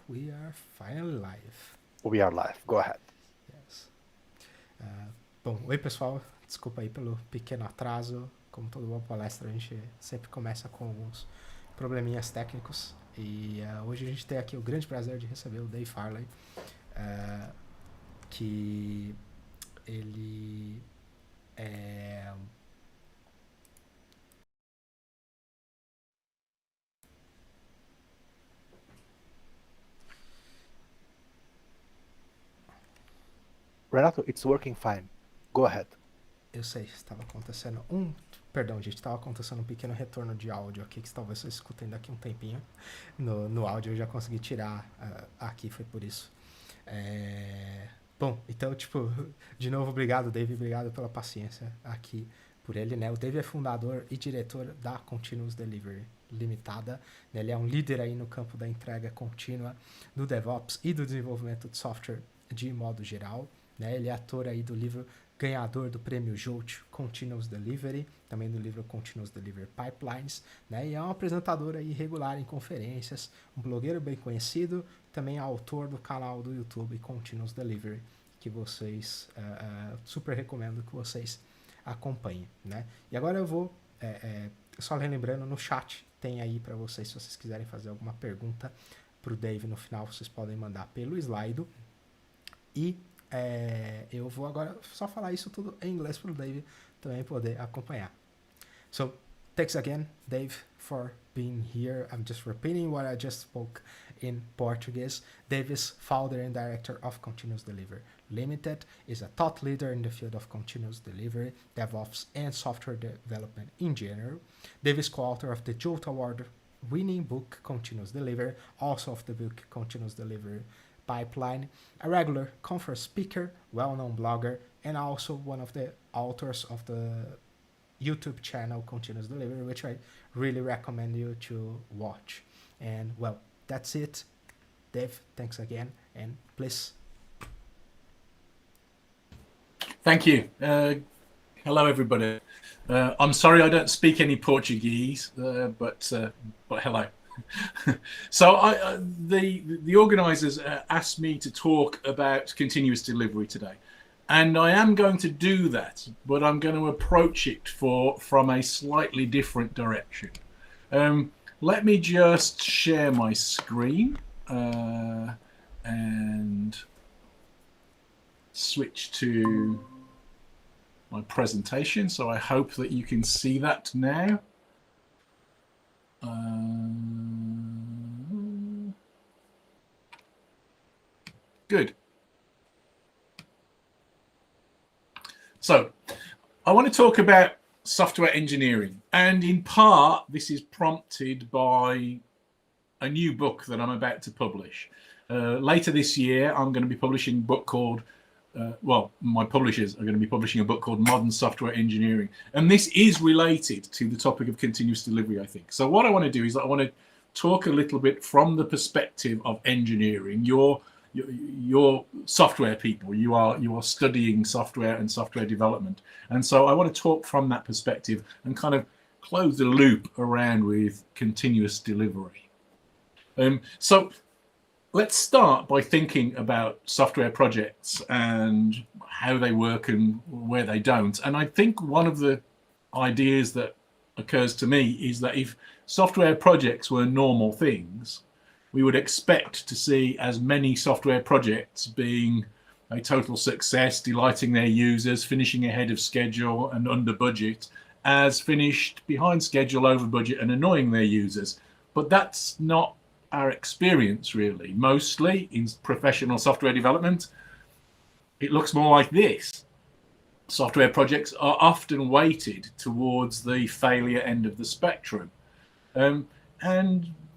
we are finally live. We are live. Go ahead. Yes. Bom, oi pessoal, desculpa aí pelo pequeno atraso. Como toda boa palestra, a gente sempre começa com alguns probleminhas técnicos. E hoje a gente tem aqui o grande prazer de receber o Dave Farley, que ele é... Renato, it's working fine. Go ahead. Eu sei, estava acontecendo Perdão, gente, estava acontecendo um pequeno retorno de áudio aqui, que talvez vocês escutem daqui um tempinho. No áudio eu já consegui tirar aqui, foi por isso. Bom, então, de novo, obrigado, Dave, obrigado pela paciência aqui por ele, né? O Dave é fundador e diretor da Continuous Delivery Ltd. Ele é um líder aí no campo da entrega contínua, do DevOps e do desenvolvimento de software de modo geral, né? Ele é ator aí do livro ganhador do prêmio Jolt Continuous Delivery, também do livro Continuous Delivery Pipelines, né? E é um apresentador aí regular em conferências, um blogueiro bem conhecido, também é autor do canal do YouTube Continuous Delivery, que vocês super recomendo que vocês acompanhem, né? E agora eu vou só lembrando, no chat tem aí para vocês, se vocês quiserem fazer alguma pergunta para o Dave no final, vocês podem mandar pelo slide. E eu vou agora só falar isso tudo em inglês para o Dave também poder acompanhar. So, thanks again, Dave, for being here. I'm just repeating what I just spoke in Portuguese. Dave is founder and director of Continuous Delivery Limited, is a thought leader in the field of continuous delivery, DevOps and software development in general. Dave is co-author of the Jolt-award winning book Continuous Delivery, also of the book Continuous Delivery Pipeline, a regular conference speaker, well-known blogger, and also one of the authors of the YouTube channel Continuous Delivery, which I really recommend you to watch. And well, that's it. Dave, thanks again, and please. Thank you. Hello, everybody. I'm sorry I don't speak any Portuguese, but hello. So the organisers asked me to talk about continuous delivery today, and I am going to do that, but I'm going to approach it from a slightly different direction. Let me just share my screen and switch to my presentation, so I hope that you can see that now. Good. So I want to talk about software engineering, and in part this is prompted by a new book that I'm about to publish. Later this year I'm going to be publishing a book called my publishers are going to be publishing a book called Modern Software Engineering, and this is related to the topic of continuous delivery, I think. So what I want to do is I want to talk a little bit from the perspective of engineering. You're software people, you are studying software and software development, and so I want to talk from that perspective and kind of close the loop around with continuous delivery. So let's start by thinking about software projects and how they work and where they don't. And I think one of the ideas that occurs to me is that if software projects were normal things, we would expect to see as many software projects being a total success, delighting their users, finishing ahead of schedule and under budget, as finished behind schedule, over budget, and annoying their users. But that's not our experience, really. Mostly in professional software development, it looks more like this. Software projects are often weighted towards the failure end of the spectrum. And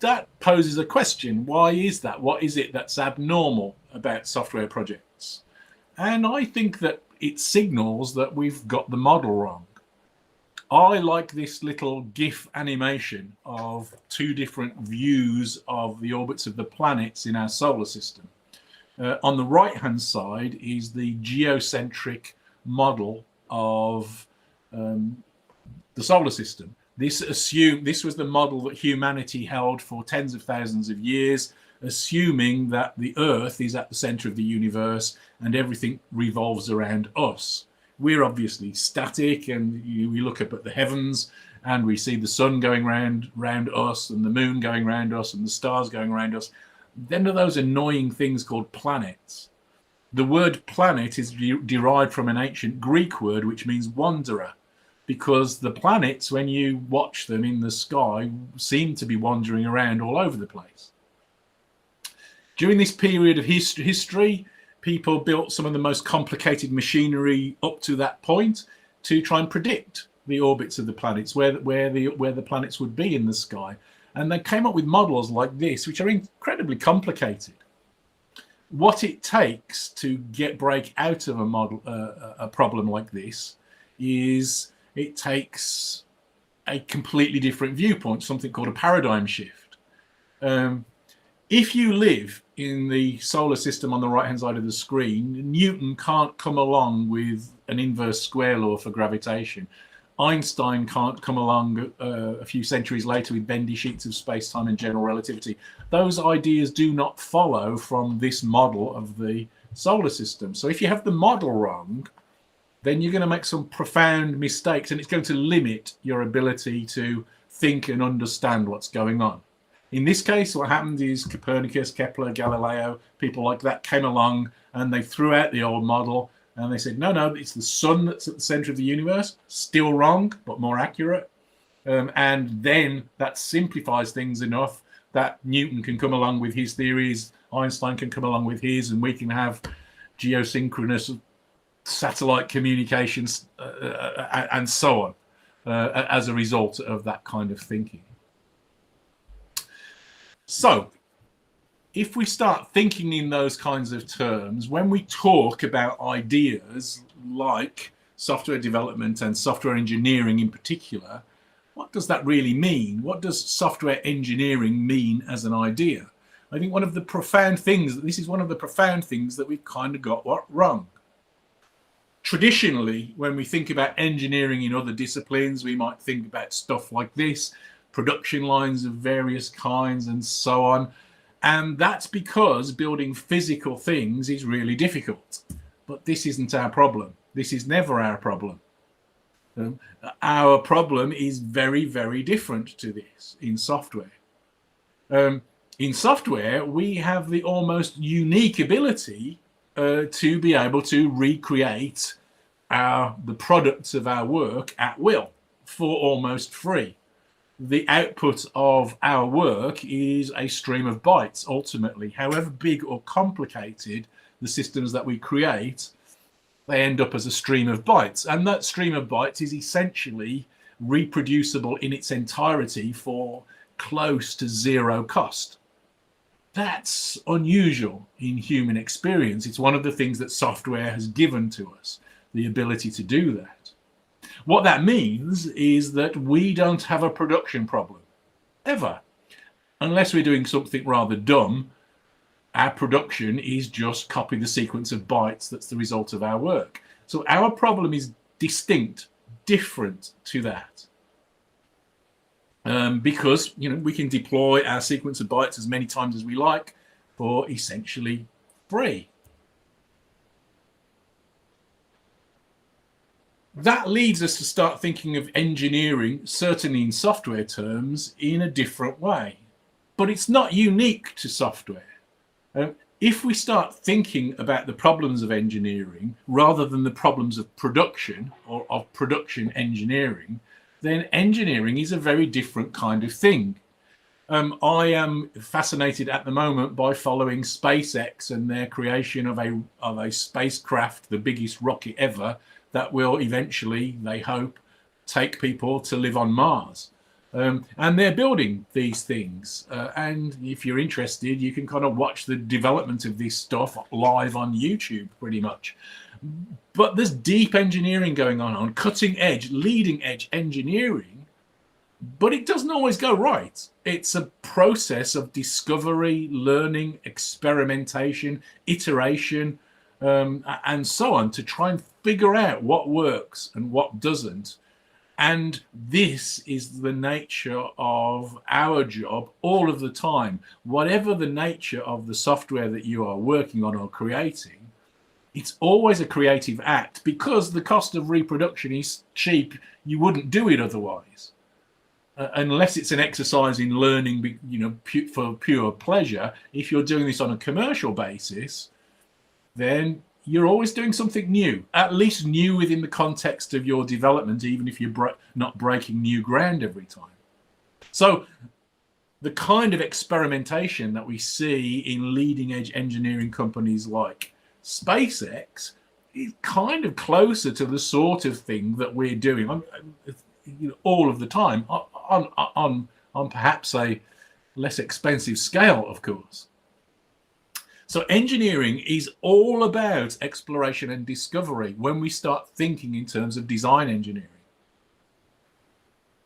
that poses a question. Why is that? What is it that's abnormal about software projects? And I think that it signals that we've got the model wrong. I like this little GIF animation of two different views of the orbits of the planets in our solar system. On the right-hand side is the geocentric model of the solar system. This was the model that humanity held for tens of thousands of years. assuming that the Earth is at the center of the universe and everything revolves around us. We're obviously static, and we look up at the heavens and we see the sun going round us, and the moon going round us, and the stars going around us. Then there are those annoying things called planets. The word planet is derived from an ancient Greek word which means wanderer, because the planets, when you watch them in the sky, seem to be wandering around all over the place. During this period of history, people built some of the most complicated machinery up to that point to try and predict the orbits of the planets, where the planets would be in the sky. And they came up with models like this, which are incredibly complicated. What it takes to break out of a problem like this is it takes a completely different viewpoint, something called a paradigm shift. If you live in the solar system on the right-hand side of the screen, Newton can't come along with an inverse square law for gravitation. Einstein can't come along a few centuries later with bendy sheets of space-time and general relativity. Those ideas do not follow from this model of the solar system. So if you have the model wrong, then you're going to make some profound mistakes, and it's going to limit your ability to think and understand what's going on. In this case, what happened is Copernicus, Kepler, Galileo, people like that came along and they threw out the old model. And they said, no, it's the sun that's at the center of the universe. Still wrong, but more accurate. And then that simplifies things enough that Newton can come along with his theories, Einstein can come along with his, and we can have geosynchronous satellite communications and so on as a result of that kind of thinking. So, if we start thinking in those kinds of terms, when we talk about ideas like software development and software engineering in particular, what does that really mean? What does software engineering mean as an idea? I think one of the profound things that we've kind of got wrong. Traditionally, when we think about engineering in other disciplines, we might think about stuff like this, production lines of various kinds and so on. And that's because building physical things is really difficult. But this isn't our problem. This is never our problem. Our problem is very, very different to this in software. In software, we have the almost unique ability to be able to recreate the products of our work at will for almost free. The output of our work is a stream of bytes, ultimately. However big or complicated the systems that we create, they end up as a stream of bytes. And that stream of bytes is essentially reproducible in its entirety for close to zero cost. That's unusual in human experience. It's one of the things that software has given to us, the ability to do that. What that means is that we don't have a production problem, ever. Unless we're doing something rather dumb, our production is just copy the sequence of bytes that's the result of our work. So our problem is distinct, different to that. Because we can deploy our sequence of bytes as many times as we like for essentially free. That leads us to start thinking of engineering, certainly in software terms, in a different way. But it's not unique to software. If we start thinking about the problems of engineering rather than the problems of production or of production engineering, then engineering is a very different kind of thing. I am fascinated at the moment by following SpaceX and their creation of a spacecraft, the biggest rocket ever, that will eventually, they hope, take people to live on Mars. And they're building these things. And if you're interested, you can kind of watch the development of this stuff live on YouTube, pretty much. But there's deep engineering going on cutting edge, leading edge engineering, but it doesn't always go right. It's a process of discovery, learning, experimentation, iteration, and so on, to try and figure out what works and what doesn't. And this is the nature of our job all of the time. Whatever the nature of the software that you are working on or creating, it's always a creative act, because the cost of reproduction is cheap. You wouldn't do it otherwise. Unless it's an exercise in learning, for pure pleasure. If you're doing this on a commercial basis, then you're always doing something new, at least new within the context of your development, even if you're not breaking new ground every time. So the kind of experimentation that we see in leading edge engineering companies like SpaceX is kind of closer to the sort of thing that we're doing all of the time on perhaps a less expensive scale, of course. So engineering is all about exploration and discovery when we start thinking in terms of design engineering.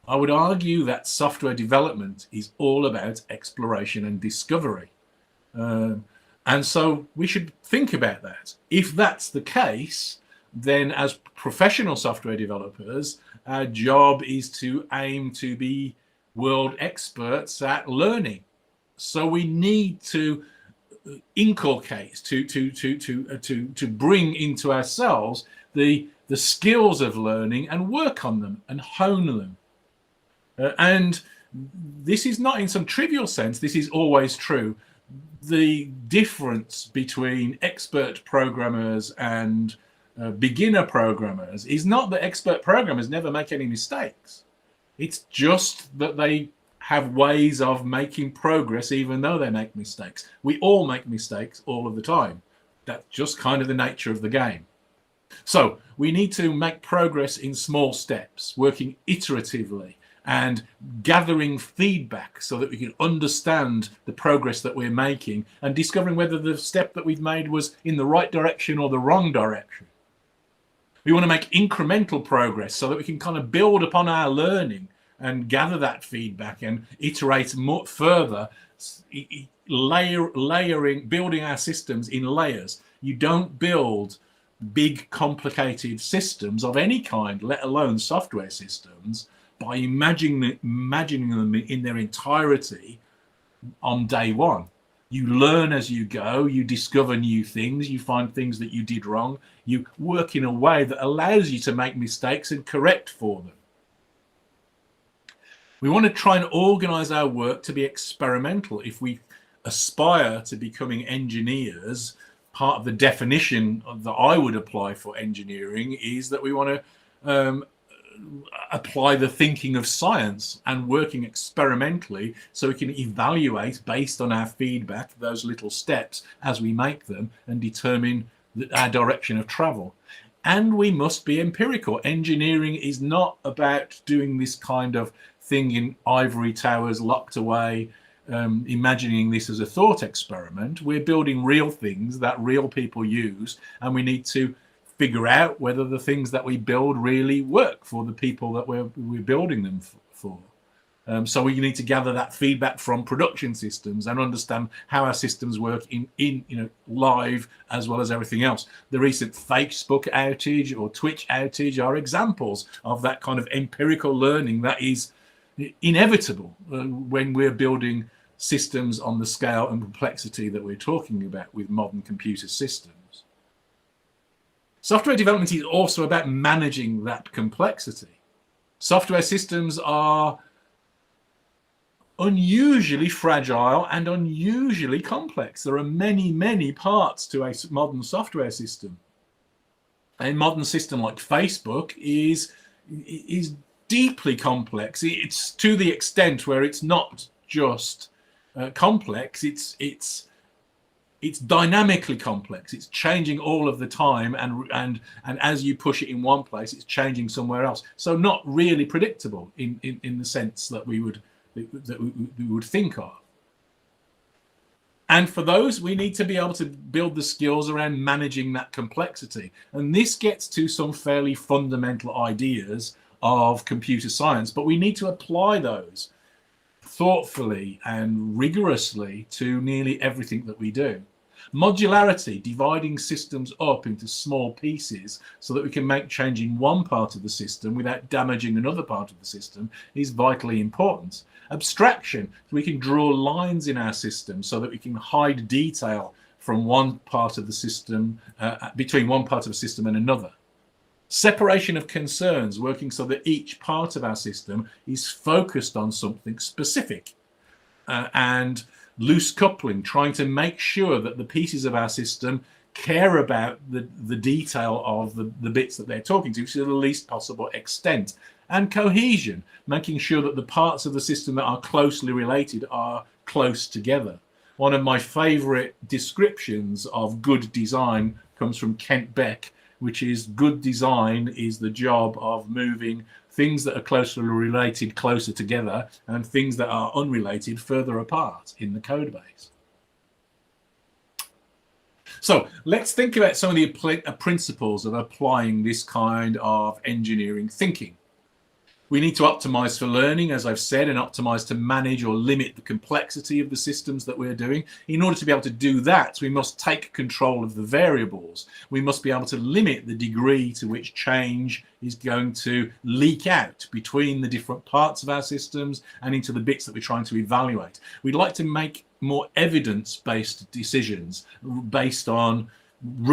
I would argue that software development is all about exploration and discovery. And so we should think about that. If that's the case, then as professional software developers, our job is to aim to be world experts at learning. So we need to inculcate, to bring into ourselves the skills of learning and work on them and hone them. And this is not in some trivial sense, this is always true. The difference between expert programmers and beginner programmers is not that expert programmers never make any mistakes. It's just that they have ways of making progress even though they make mistakes. We all make mistakes all of the time. That's just kind of the nature of the game. So we need to make progress in small steps, working iteratively and gathering feedback so that we can understand the progress that we're making and discovering whether the step that we've made was in the right direction or the wrong direction. We want to make incremental progress so that we can kind of build upon our learning and gather that feedback and iterate more further, building our systems in layers. You don't build big, complicated systems of any kind, let alone software systems, by imagining them in their entirety on day one. You learn as you go, you discover new things, you find things that you did wrong, you work in a way that allows you to make mistakes and correct for them. We want to try and organize our work to be experimental. If we aspire to becoming engineers, part of the definition that I would apply for engineering is that we want to apply the thinking of science and working experimentally so we can evaluate based on our feedback those little steps as we make them and determine our direction of travel. And we must be empirical. Engineering is not about doing this kind of thing in ivory towers locked away, imagining this as a thought experiment. We're building real things that real people use, and we need to figure out whether the things that we build really work for the people that we're building them for. So we need to gather that feedback from production systems and understand how our systems work in live as well as everything else. The recent Facebook outage or Twitch outage are examples of that kind of empirical learning that is inevitable when we're building systems on the scale and complexity that we're talking about with modern computer systems. Software development is also about managing that complexity. Software systems are unusually fragile and unusually complex. There are many, many parts to a modern software system. A modern system like Facebook is deeply complex. It's to the extent where it's not just complex, it's dynamically complex. It's changing all of the time, and as you push it in one place, it's changing somewhere else. So not really predictable in the sense that we would think of. And for those, we need to be able to build the skills around managing that complexity. And this gets to some fairly fundamental ideas of computer science, but we need to apply those thoughtfully and rigorously to nearly everything that we do. Modularity, dividing systems up into small pieces so that we can make change in one part of the system without damaging another part of the system, is vitally important. Abstraction, we can draw lines in our system so that we can hide detail from one part of the system, between one part of the system and another. Separation of concerns, working so that each part of our system is focused on something specific. And loose coupling, trying to make sure that the pieces of our system care about the detail of the bits that they're talking to the least possible extent. And cohesion, making sure that the parts of the system that are closely related are close together. One of my favorite descriptions of good design comes from Kent Beck, which is good design is the job of moving things that are closely related closer together and things that are unrelated further apart in the code base. So let's think about some of the principles of applying this kind of engineering thinking. We need to optimize for learning, as I've said, and optimize to manage or limit the complexity of the systems that we're doing. In order to be able to do that, we must take control of the variables. We must be able to limit the degree to which change is going to leak out between the different parts of our systems and into the bits that we're trying to evaluate. We'd like to make more evidence-based decisions based on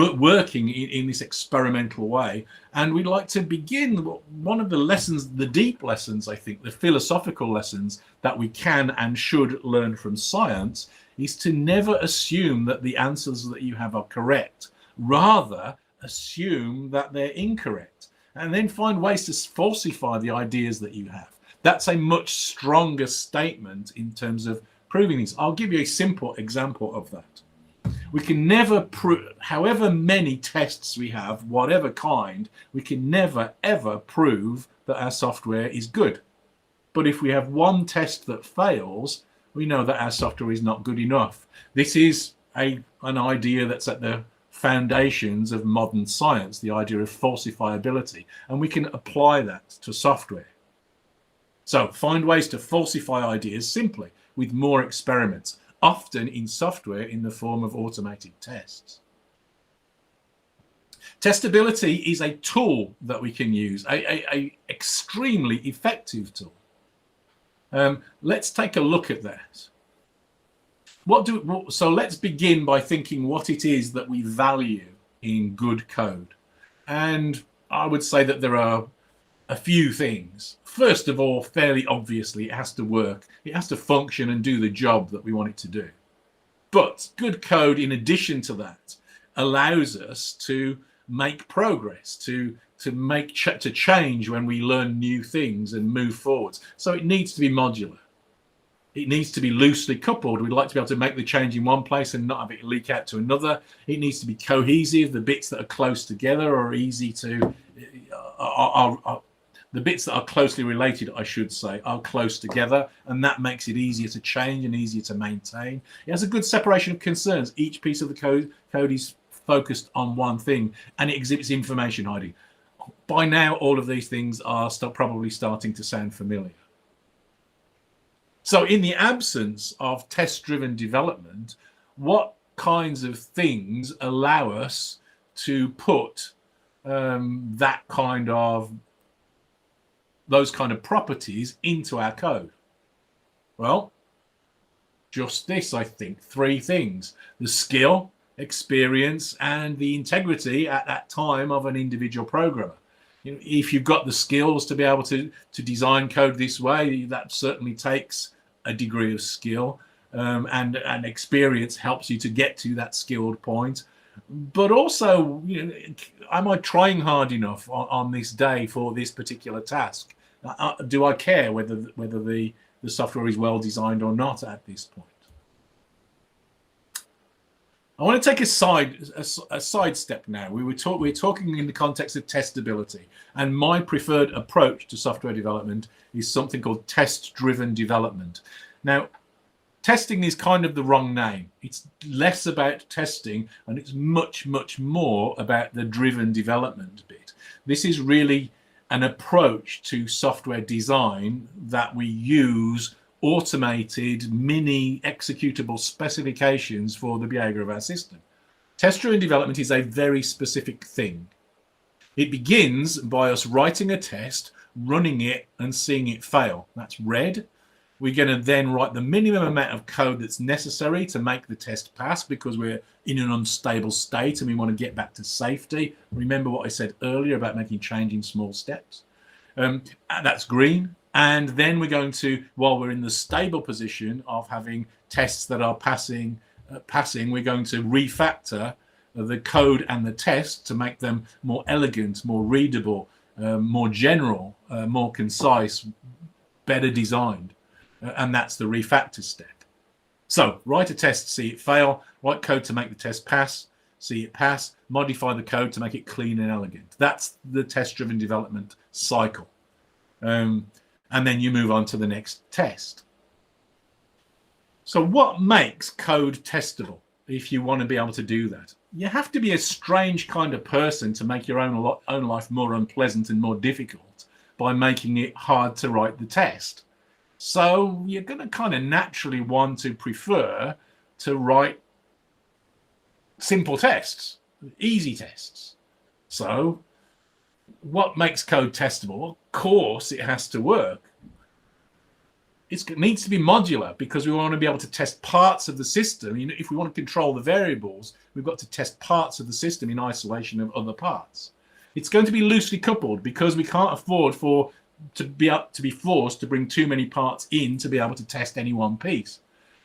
working in this experimental way, and we'd like to begin one of the lessons, the deep lessons, I think, the philosophical lessons that we can and should learn from science, is to never assume that the answers that you have are correct. Rather, assume that they're incorrect, and then find ways to falsify the ideas that you have. That's a much stronger statement in terms of proving these. I'll give you a simple example of that. We can never prove, however many tests we have, whatever kind, we can never ever prove that our software is good. But if we have one test that fails, we know that our software is not good enough. This is an idea that's at the foundations of modern science, the idea of falsifiability, and we can apply that to software. So find ways to falsify ideas simply with more experiments, often in software in the form of automated tests. Testability is a tool that we can use, a extremely effective tool. Let's take a look at that. So let's begin by thinking what it is that we value in good code. And I would say that there are a few things. First of all, fairly obviously, it has to work. It has to function and do the job that we want it to do. But good code, in addition to that, allows us to make progress, to change when we learn new things and move forwards. So it needs to be modular. It needs to be loosely coupled. We'd like to be able to make the change in one place and not have it leak out to another. It needs to be cohesive. The bits that are close together are easy to, the bits that are closely related, I should say, are close together, and that makes it easier to change and easier to maintain. It has a good separation of concerns. Each piece of the code is focused on one thing, and it exhibits information hiding. By now, all of these things are probably starting to sound familiar. So in the absence of test-driven development, what kinds of things allow us to put those kind of properties into our code? Well, just this, I think, three things: the skill, experience, and the integrity at that time of an individual programmer. You know, if you've got the skills to be able to design code this way, that certainly takes a degree of skill, and experience helps you to get to that skilled point. But also, you know, am I trying hard enough on this day for this particular task? Do I care whether the software is well designed or not at this point? I want to take a sidestep now. We're talking in the context of testability, and my preferred approach to software development is something called test-driven development. Now, testing is kind of the wrong name. It's less about testing, and it's much, much more about the driven development bit. This is really an approach to software design that we use automated mini executable specifications for the behavior of our system. Test-driven development is a very specific thing. It begins by us writing a test, running it, and seeing it fail. That's red. We're going to then write the minimum amount of code that's necessary to make the test pass, because we're in an unstable state and we want to get back to safety. Remember what I said earlier about making change in small steps. And that's green. And then we're going to, while we're in the stable position of having tests that are passing, we're going to refactor the code and the test to make them more elegant, more readable, more general, more concise, better designed. And that's the refactor step. So write a test, see it fail, write code to make the test pass, see it pass, modify the code to make it clean and elegant. That's the test-driven development cycle. And then you move on to the next test. So what makes code testable if you want to be able to do that? You have to be a strange kind of person to make your own life more unpleasant and more difficult by making it hard to write the test. So you're going to kind of naturally want to prefer to write simple tests, easy tests. So what makes code testable? Of course, it has to work. It needs to be modular, because we want to be able to test parts of the system. You know, if we want to control the variables, we've got to test parts of the system in isolation of other parts. It's going to be loosely coupled, because we can't afford to be forced to bring too many parts in to be able to test any one piece.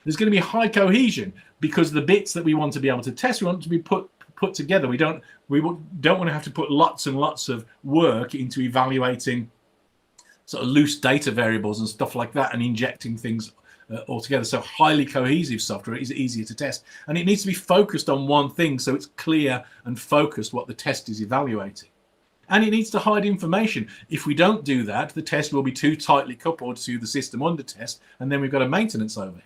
There's going to be high cohesion, because the bits that we want to be able to test, we want to be put together. We don't want to have to put lots and lots of work into evaluating sort of loose data variables and stuff like that and injecting things all together. So highly cohesive software is easier to test, and it needs to be focused on one thing, so it's clear and focused what the test is evaluating. And it needs to hide information. If we don't do that, the test will be too tightly coupled to the system under test, and then we've got a maintenance overhead.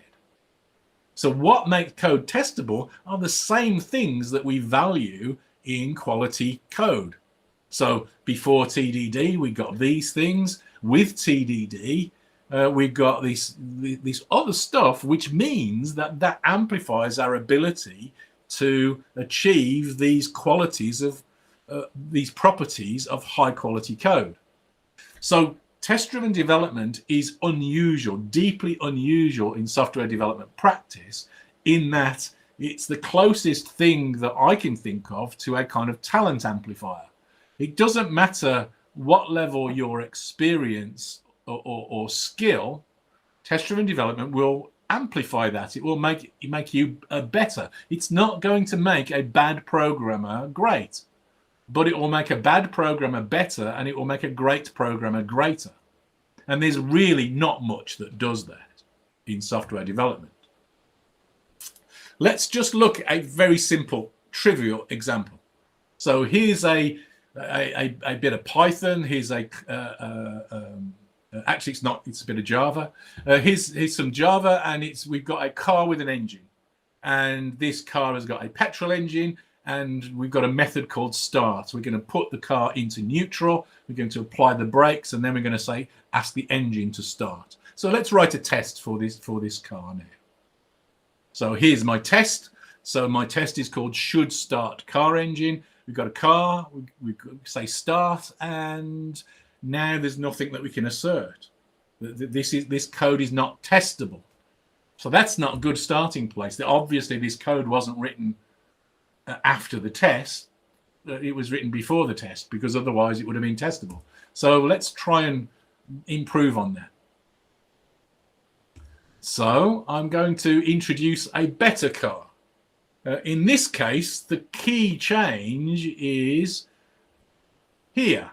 So what makes code testable are the same things that we value in quality code. So before TDD, we got these things. With TDD, we've got this other stuff, which means that amplifies our ability to achieve these qualities of these properties of high quality code. So test-driven development is unusual, deeply unusual in software development practice, in that it's the closest thing that I can think of to a kind of talent amplifier. It doesn't matter what level your experience or skill, test-driven development will amplify that. It will make you better. It's not going to make a bad programmer great, but it will make a bad programmer better, and it will make a great programmer greater. And there's really not much that does that in software development. Let's just look at a very simple, trivial example. So here's a bit of Python. Here's actually it's not. It's a bit of Java. Here's some Java, and we've got a car with an engine, and this car has got a petrol engine, and we've got a method called start. We're going to put the car into neutral. We're going to apply the brakes, and then we're going to ask the engine to start. So let's write a test for this car now. So here's my test. So my test is called should start car engine. We've got a car, we say start, and now there's nothing that we can assert. This code is not testable. So that's not a good starting place. Obviously, this code wasn't written after the test. It was written before the test, because otherwise it would have been testable. So let's try and improve on that. So I'm going to introduce a better car. In this case, the key change is here.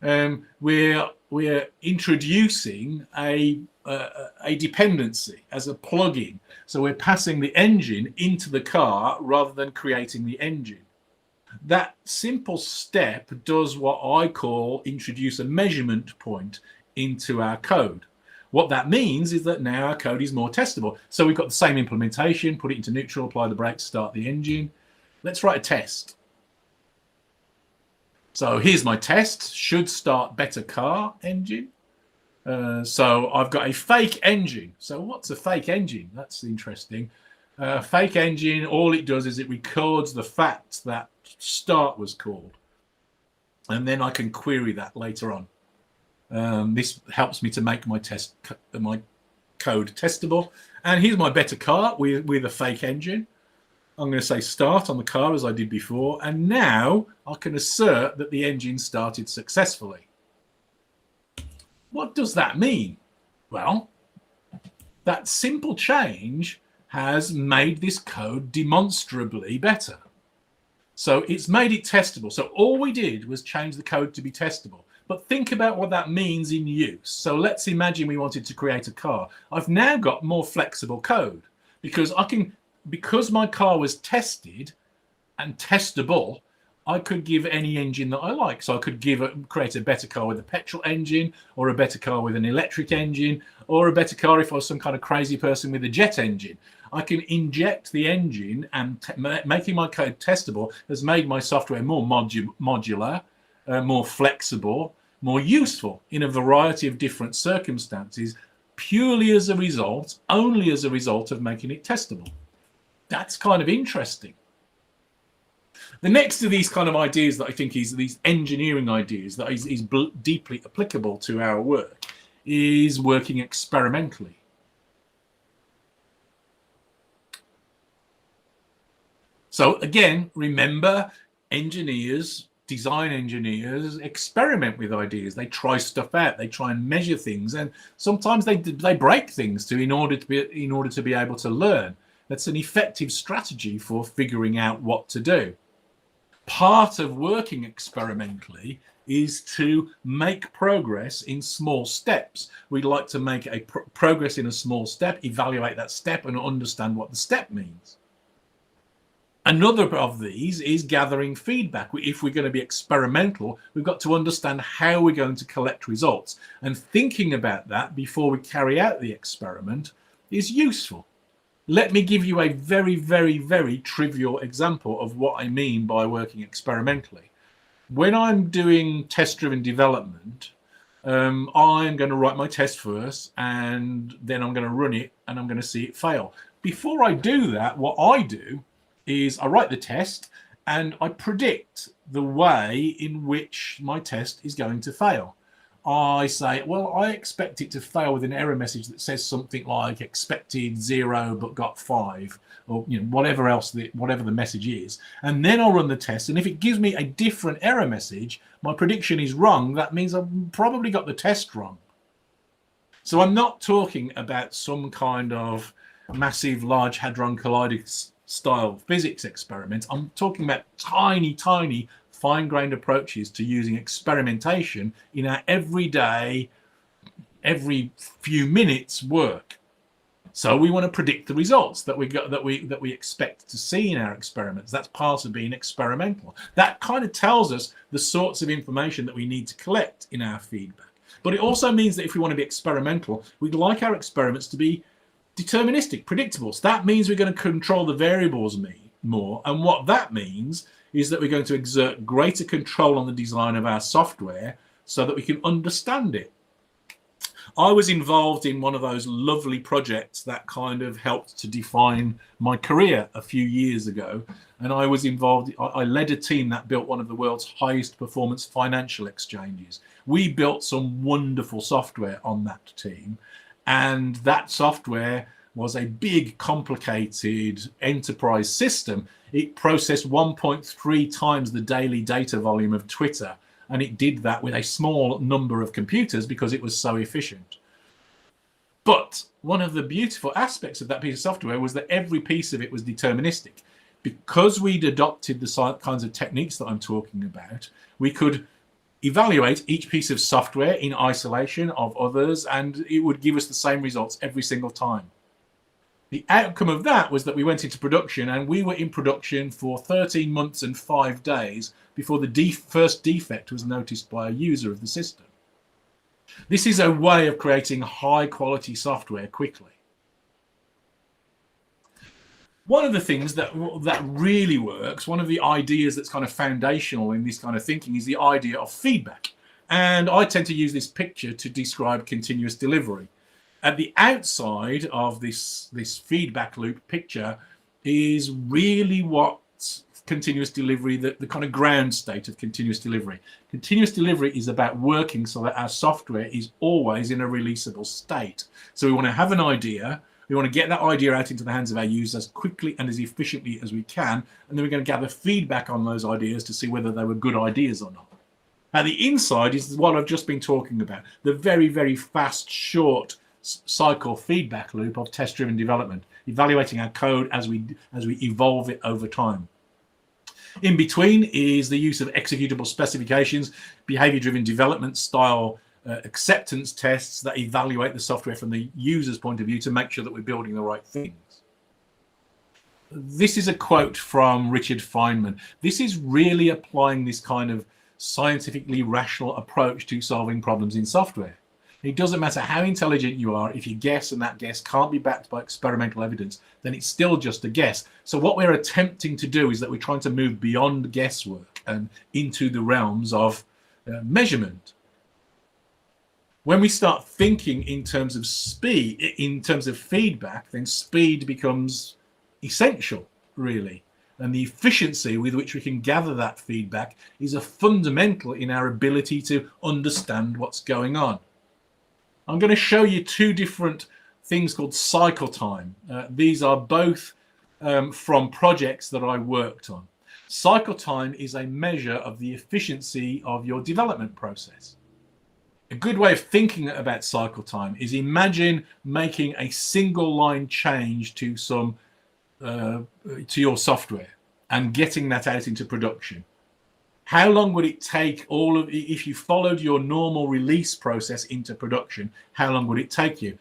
We're introducing a dependency as a plugin. So we're passing the engine into the car rather than creating the engine. That simple step does what I call introduce a measurement point into our code. What that means is that now our code is more testable. So we've got the same implementation, put it into neutral, apply the brakes, start the engine. Let's write a test. So here's my test, should start better car engine. So I've got a fake engine. So what's a fake engine? That's interesting. Fake engine, all it does is it records the fact that start was called, and then I can query that later on. This helps me to make my code testable. And here's my better car with a fake engine. I'm going to say start on the car as I did before, and now I can assert that the engine started successfully. What does that mean? Well, that simple change has made this code demonstrably better. So it's made it testable. So all we did was change the code to be testable. But think about what that means in use. So let's imagine we wanted to create a car. I've now got more flexible code because because my car was tested and testable, I could give any engine that I like. So I could create a better car with a petrol engine, or a better car with an electric engine, or a better car if I was some kind of crazy person with a jet engine. I can inject the engine, and making my code testable has made my software more modular, more flexible, more useful in a variety of different circumstances, purely as a result, only as a result of making it testable. That's kind of interesting. The next of these kind of ideas that I think is these engineering ideas that is deeply applicable to our work is working experimentally. So again, remember, design engineers experiment with ideas. They try stuff out. They try and measure things, and sometimes they break things in order to be able to learn. That's an effective strategy for figuring out what to do. Part of working experimentally is to make progress in small steps. We'd like to make a progress in a small step, evaluate that step, and understand what the step means. Another of these is gathering feedback. If we're going to be experimental, we've got to understand how we're going to collect results. And thinking about that before we carry out the experiment is useful. Let me give you a very, very, very trivial example of what I mean by working experimentally. When I'm doing test-driven development, I'm going to write my test first, and then I'm going to run it, and I'm going to see it fail. Before I do that, what I do is I write the test, and I predict the way in which my test is going to fail. I say, well, I expect it to fail with an error message that says something like expected 0 but got 5, or whatever the message is, and then I'll run the test. And if it gives me a different error message, my prediction is wrong. That means I've probably got the test wrong. So I'm not talking about some kind of massive Large Hadron Collider style physics experiment. I'm talking about tiny fine-grained approaches to using experimentation in our everyday, every few minutes work. So we want to predict the results that we expect to see in our experiments. That's part of being experimental. That kind of tells us the sorts of information that we need to collect in our feedback. But it also means that if we want to be experimental, we'd like our experiments to be deterministic, predictable. So that means we're going to control the variables more. And what that means is that we're going to exert greater control on the design of our software so that we can understand it. I was involved in one of those lovely projects that kind of helped to define my career a few years ago. And I led a team that built one of the world's highest performance financial exchanges. We built some wonderful software on that team. And that software was a big, complicated enterprise system. It processed 1.3 times the daily data volume of Twitter, and it did that with a small number of computers because it was so efficient. But one of the beautiful aspects of that piece of software was that every piece of it was deterministic. Because we'd adopted the kinds of techniques that I'm talking about, we could evaluate each piece of software in isolation of others, and it would give us the same results every single time. The outcome of that was that we went into production, and we were in production for 13 months and 5 days before the first defect was noticed by a user of the system. This is a way of creating high quality software quickly. One of the things that really works, one of the ideas that's kind of foundational in this kind of thinking, is the idea of feedback. And I tend to use this picture to describe continuous delivery. At the outside of this feedback loop picture is really what continuous delivery, the kind of ground state of continuous delivery. Continuous delivery is about working so that our software is always in a releasable state. So we want to have an idea, we want to get that idea out into the hands of our users as quickly and as efficiently as we can, and then we're going to gather feedback on those ideas to see whether they were good ideas or not. At the inside is what I've just been talking about, the very, very fast, short cycle feedback loop of test-driven development, evaluating our code as we evolve it over time. In between is the use of executable specifications, behavior-driven development style acceptance tests that evaluate the software from the user's point of view to make sure that we're building the right things. This is a quote from Richard Feynman. This is really applying this kind of scientifically rational approach to solving problems in software. It doesn't matter how intelligent you are, if you guess and that guess can't be backed by experimental evidence, then it's still just a guess. So what we're attempting to do is that we're trying to move beyond guesswork and into the realms of measurement. When we start thinking in terms of speed, in terms of feedback, then speed becomes essential, really. And the efficiency with which we can gather that feedback is a fundamental in our ability to understand what's going on. I'm going to show you two different things called cycle time. These are both from projects that I worked on. Cycle time is a measure of the efficiency of your development process. A good way of thinking about cycle time is imagine making a single line change to your software and getting that out into production. How long would it take if you followed your normal release process into production, how long would it take you?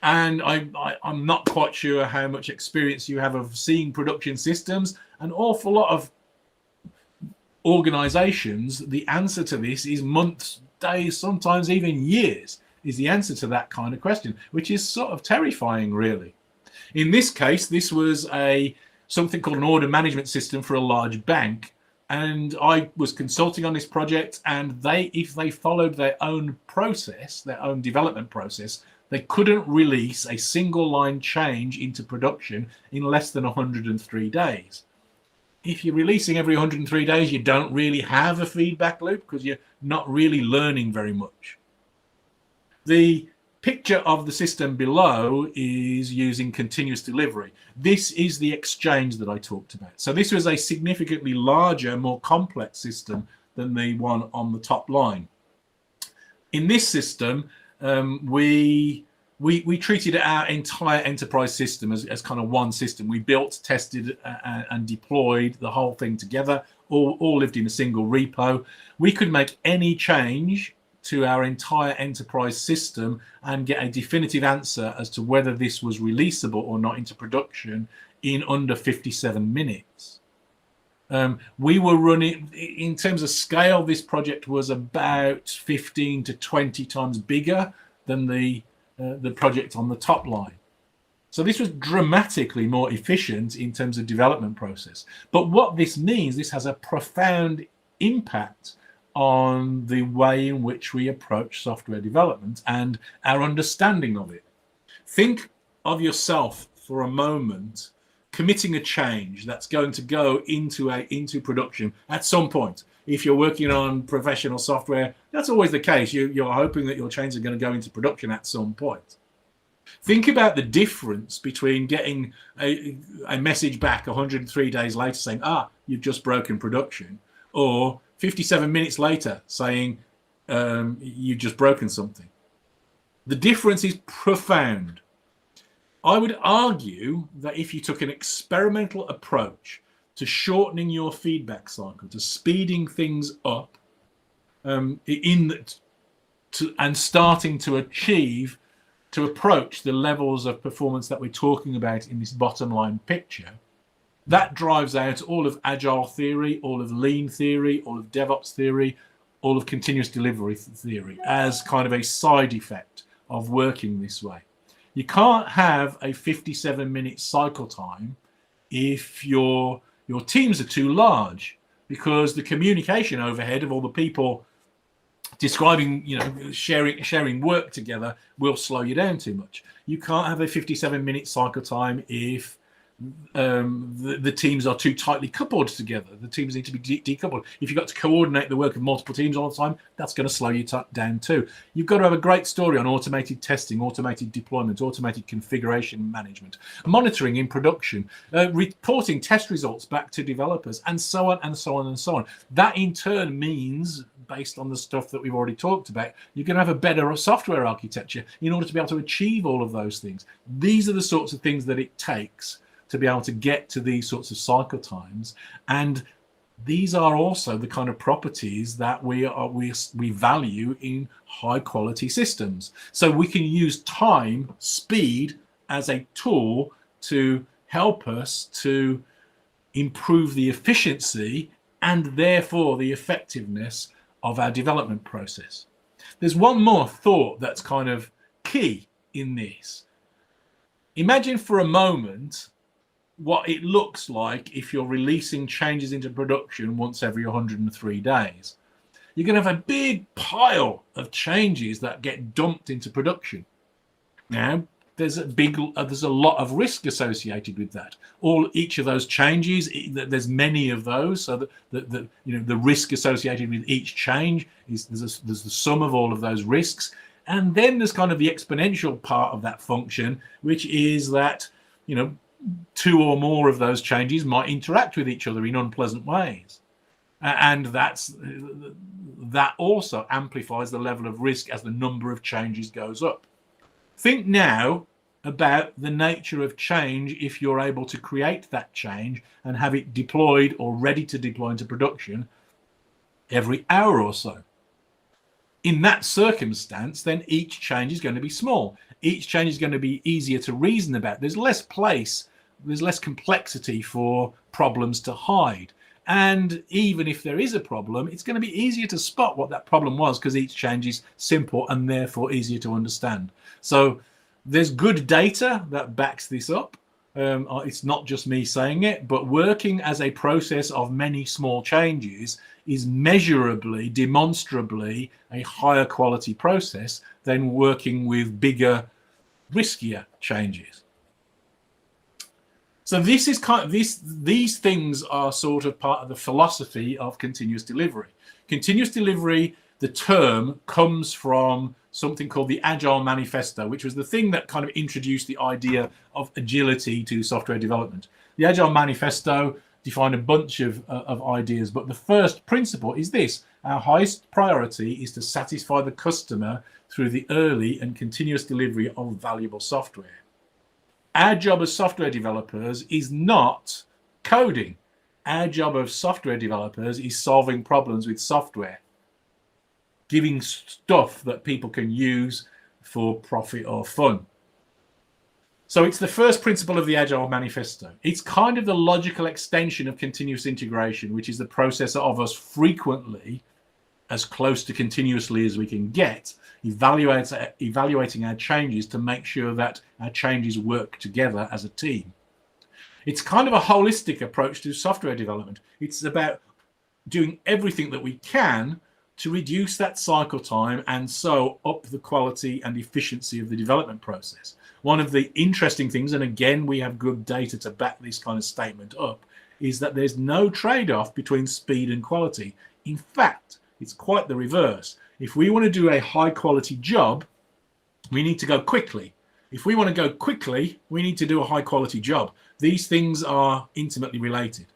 And I'm not quite sure how much experience you have of seeing production systems. An awful lot of organizations, the answer to this is months, days, sometimes even years is the answer to that kind of question, which is sort of terrifying, really. In this case, this was something called an order management system for a large bank. And I was consulting on this project, and if they followed their own process, their own development process, they couldn't release a single line change into production in less than 103 days. If you're releasing every 103 days, you don't really have a feedback loop because you're not really learning very much. The picture of the system below is using continuous delivery. This is the exchange that I talked about. So this was a significantly larger, more complex system than the one on the top line. In this system, we treated our entire enterprise system as kind of one system. We built, tested, and deployed the whole thing together, all lived in a single repo. We could make any change to our entire enterprise system and get a definitive answer as to whether this was releasable or not into production in under 57 minutes. We were running, in terms of scale, this project was about 15 to 20 times bigger than the project on the top line. So this was dramatically more efficient in terms of development process. But what this means, this has a profound impact on the way in which we approach software development and our understanding of it. Think of yourself for a moment committing a change that's going to go into production at some point. If you're working on professional software, that's always the case. You're hoping that your changes are going to go into production at some point. Think about the difference between getting a message back 103 days later saying, you've just broken production, or 57 minutes later saying you've just broken something. The difference is profound. I would argue that if you took an experimental approach to shortening your feedback cycle, to speeding things up, and starting to approach the levels of performance that we're talking about in this bottom line picture, that drives out all of Agile theory, all of Lean theory, all of DevOps theory, all of continuous delivery theory as kind of a side effect of working this way. You can't have a 57-minute cycle time if your teams are too large, because the communication overhead of all the people describing, sharing work together will slow you down too much. You can't have a 57-minute cycle time if the teams are too tightly coupled together. The teams need to be decoupled. If you've got to coordinate the work of multiple teams all the time, that's going to slow you down too. You've got to have a great story on automated testing, automated deployment, automated configuration management, monitoring in production, reporting test results back to developers, and so on and so on and so on. That in turn means, based on the stuff that we've already talked about, you're going to have a better software architecture in order to be able to achieve all of those things. These are the sorts of things that it takes to be able to get to these sorts of cycle times. And these are also the kind of properties that we value in high quality systems. So we can use time, speed as a tool to help us to improve the efficiency and therefore the effectiveness of our development process. There's one more thought that's kind of key in this. Imagine for a moment what it looks like if you're releasing changes into production once every 103 days. You're going to have a big pile of changes that get dumped into production. Now, there's a lot of risk associated with that. Each of those changes, there's many of those, so that the risk associated with each change is there's the sum of all of those risks, and then there's kind of the exponential part of that function, which is that two or more of those changes might interact with each other in unpleasant ways, and that also amplifies the level of risk as the number of changes goes up. Think now about the nature of change if you're able to create that change and have it deployed or ready to deploy into production every hour or so. In that circumstance, then each change is going to be small. Each change is going to be easier to reason about. There's less complexity for problems to hide. And even if there is a problem, it's going to be easier to spot what that problem was because each change is simple and therefore easier to understand. So there's good data that backs this up. It's not just me saying it, but working as a process of many small changes is measurably, demonstrably a higher quality process than working with bigger, riskier changes. So this is these things are sort of part of the philosophy of continuous delivery. Continuous delivery, the term comes from something called the Agile Manifesto, which was the thing that kind of introduced the idea of agility to software development. The Agile Manifesto defined a bunch of ideas, but the first principle is this: our highest priority is to satisfy the customer through the early and continuous delivery of valuable software. Our job as software developers is not coding. Our job as software developers is solving problems with software, giving stuff that people can use for profit or fun. So it's the first principle of the Agile Manifesto. It's kind of the logical extension of continuous integration, which is the process of us frequently, as close to continuously as we can get, evaluating our changes to make sure that our changes work together as a team. It's kind of a holistic approach to software development. It's about doing everything that we can to reduce that cycle time and so up the quality and efficiency of the development process. One of the interesting things, and again, we have good data to back this kind of statement up, is that there's no trade-off between speed and quality. In fact, it's quite the reverse. If we want to do a high-quality job, we need to go quickly. If we want to go quickly, we need to do a high-quality job. These things are intimately related.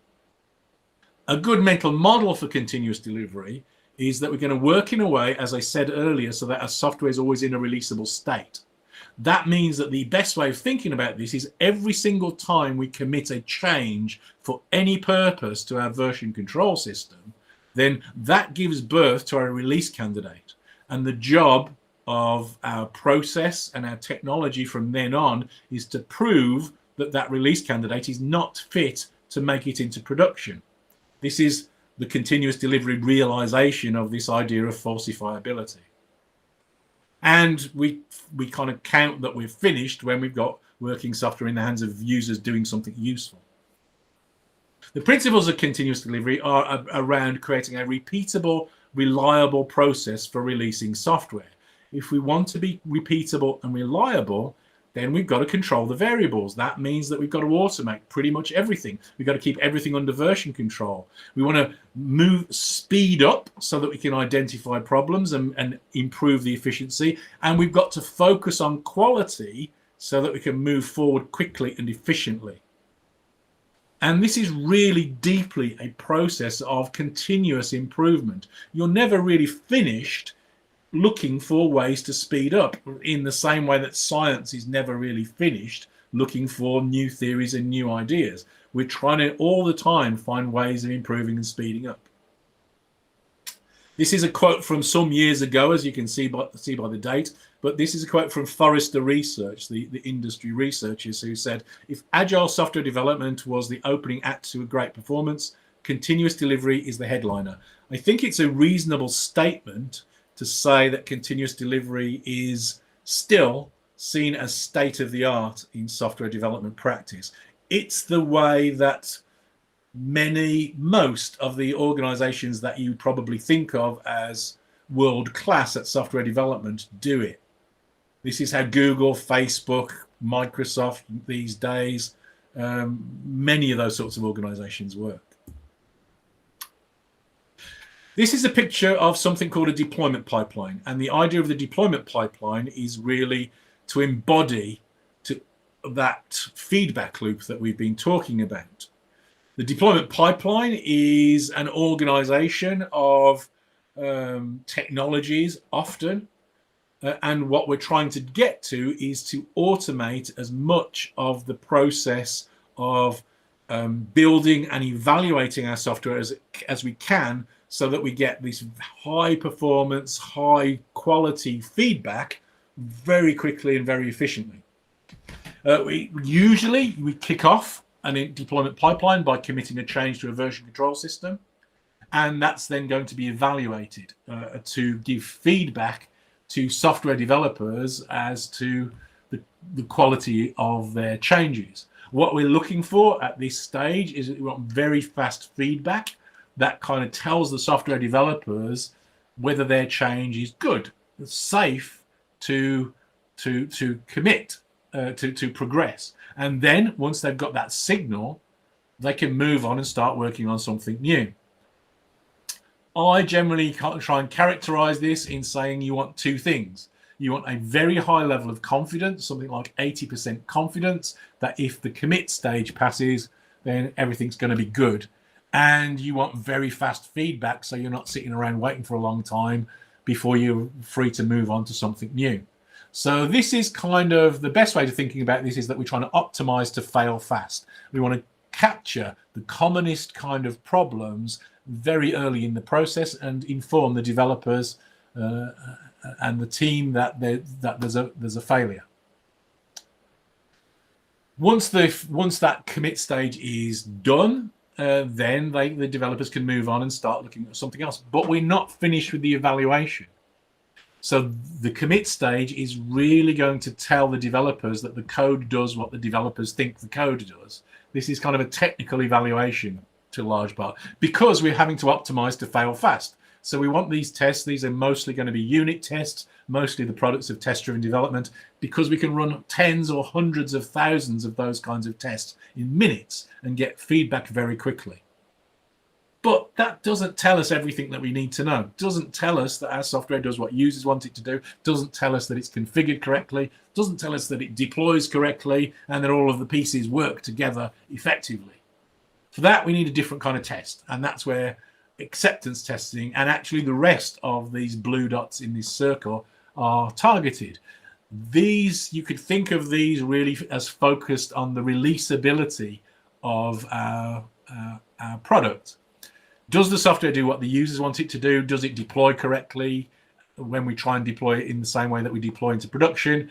A good mental model for continuous delivery is that we're going to work in a way, as I said earlier, so that our software is always in a releasable state. That means that the best way of thinking about this is every single time we commit a change for any purpose to our version control system, then that gives birth to our release candidate. And the job of our process and our technology from then on is to prove that that release candidate is not fit to make it into production. This is the continuous delivery realization of this idea of falsifiability. And we kind of count that we're finished when we've got working software in the hands of users doing something useful. The principles of continuous delivery are around creating a repeatable, reliable process for releasing software. If we want to be repeatable and reliable, then we've got to control the variables. That means that we've got to automate pretty much everything. We've got to keep everything under version control. We want to speed up so that we can identify problems and improve the efficiency. And we've got to focus on quality so that we can move forward quickly and efficiently. And this is really deeply a process of continuous improvement. You're never really finished looking for ways to speed up, in the same way that science is never really finished looking for new theories and new ideas. We're trying to all the time find ways of improving and speeding up. This is a quote from some years ago, as you can see by the date, but this is a quote from Forrester Research, the industry researchers, who said, if agile software development was the opening act to a great performance, continuous delivery is the headliner. I think it's a reasonable statement to say that continuous delivery is still seen as state of the art in software development practice. It's the way that most of the organizations that you probably think of as world class at software development do it. This is how Google, Facebook, Microsoft these days, many of those sorts of organizations work. This is a picture of something called a deployment pipeline. And the idea of the deployment pipeline is really to embody that feedback loop that we've been talking about. The deployment pipeline is an organization of technologies often. And what we're trying to get to is to automate as much of the process of building and evaluating our software as we can, so that we get this high performance, high quality feedback very quickly and very efficiently. We kick off a deployment pipeline by committing a change to a version control system. And that's then going to be evaluated to give feedback to software developers as to the quality of their changes. What we're looking for at this stage is that we want very fast feedback that kind of tells the software developers whether their change is good, safe to commit, to progress. And then once they've got that signal, they can move on and start working on something new. I generally try and characterize this in saying you want two things. You want a very high level of confidence, something like 80% confidence that if the commit stage passes, then everything's going to be good. And you want very fast feedback, so you're not sitting around waiting for a long time before you're free to move on to something new. So this is kind of the best way to thinking about this, is that we're trying to optimize to fail fast. We want to capture the commonest kind of problems very early in the process and inform the developers and the team that there's a failure. Once that commit stage is done, then the developers can move on and start looking at something else. But we're not finished with the evaluation. So the commit stage is really going to tell the developers that the code does what the developers think the code does. This is kind of a technical evaluation to a large part, because we're having to optimize to fail fast. So we want these tests. These are mostly going to be unit tests, mostly the products of test-driven development, because we can run tens or hundreds of thousands of those kinds of tests in minutes and get feedback very quickly. But that doesn't tell us everything that we need to know. It doesn't tell us that our software does what users want it to do. It doesn't tell us that it's configured correctly. It doesn't tell us that it deploys correctly and that all of the pieces work together effectively. For that, we need a different kind of test. And that's where acceptance testing and actually the rest of these blue dots in this circle are targeted. These, you could think of these really as focused on the releasability of our product. Does the software do what the users want it to do? Does it deploy correctly when we try and deploy it in the same way that we deploy into production?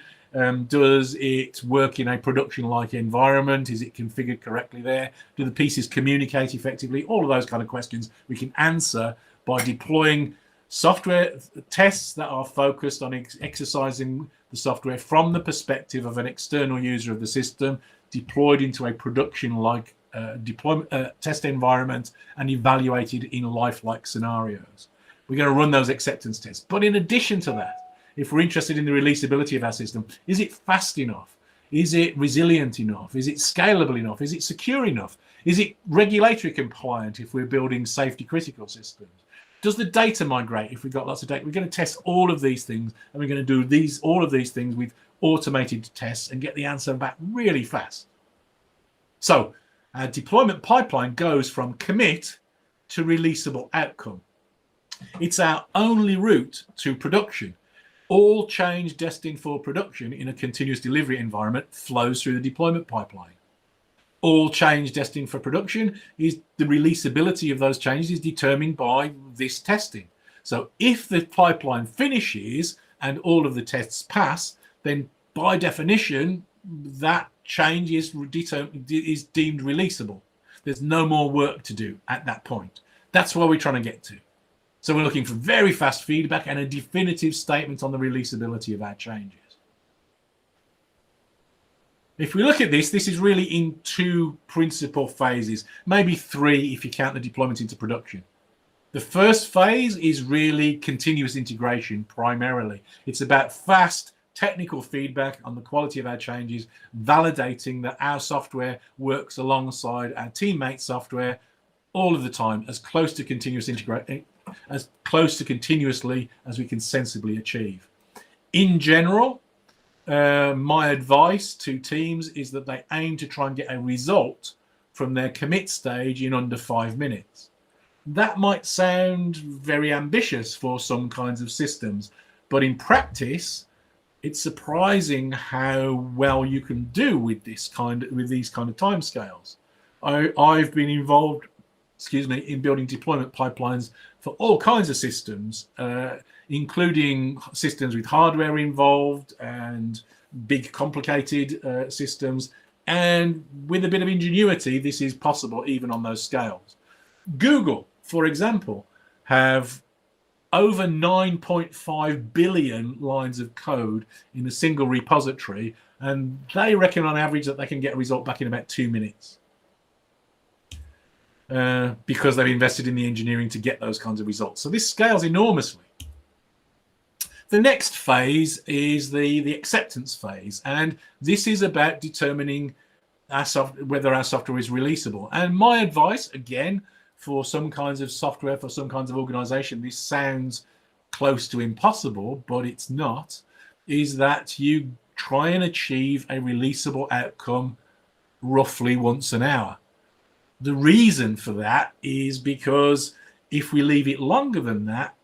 Does it work in a production-like environment? Is it configured correctly there? Do the pieces communicate effectively? All of those kind of questions we can answer by deploying software tests that are focused on exercising the software from the perspective of an external user of the system, deployed into a production-like deployment test environment and evaluated in lifelike scenarios. We're going to run those acceptance tests. But in addition to that, if we're interested in the releasability of our system, is it fast enough? Is it resilient enough? Is it scalable enough? Is it secure enough? Is it regulatory compliant if we're building safety critical systems? Does the data migrate if we've got lots of data? We're going to test all of these things, and we're going to do all of these things with automated tests and get the answer back really fast. So our deployment pipeline goes from commit to releasable outcome. It's our only route to production. All change destined for production in a continuous delivery environment flows through the deployment pipeline. All change destined for production is the releasability of those changes is determined by this testing. So if the pipeline finishes and all of the tests pass, then by definition, that change is deemed releasable. There's no more work to do at that point. That's where we're trying to get to. So we're looking for very fast feedback and a definitive statement on the releasability of our changes. If we look at this, this is really in two principal phases, maybe three if you count the deployment into production. The first phase is really continuous integration primarily. It's about fast technical feedback on the quality of our changes, validating that our software works alongside our teammates' software all of the time, as close to continuously as we can sensibly achieve. In general, my advice to teams is that they aim to try and get a result from their commit stage in under 5 minutes. That might sound very ambitious for some kinds of systems, but in practice, it's surprising how well you can do with these kind of timescales. I've been involved, in building deployment pipelines for all kinds of systems, including systems with hardware involved and big complicated systems. And with a bit of ingenuity, this is possible even on those scales. Google, for example, have over 9.5 billion lines of code in a single repository, and they reckon on average that they can get a result back in about 2 minutes. Because they've invested in the engineering to get those kinds of results. So this scales enormously. The next phase is the acceptance phase, and this is about determining whether our software is releasable. And my advice, again, for some kinds of software, for some kinds of organization, this sounds close to impossible, but it's not, is that you try and achieve a releasable outcome roughly once an hour. The reason for that is because if we leave it longer than that,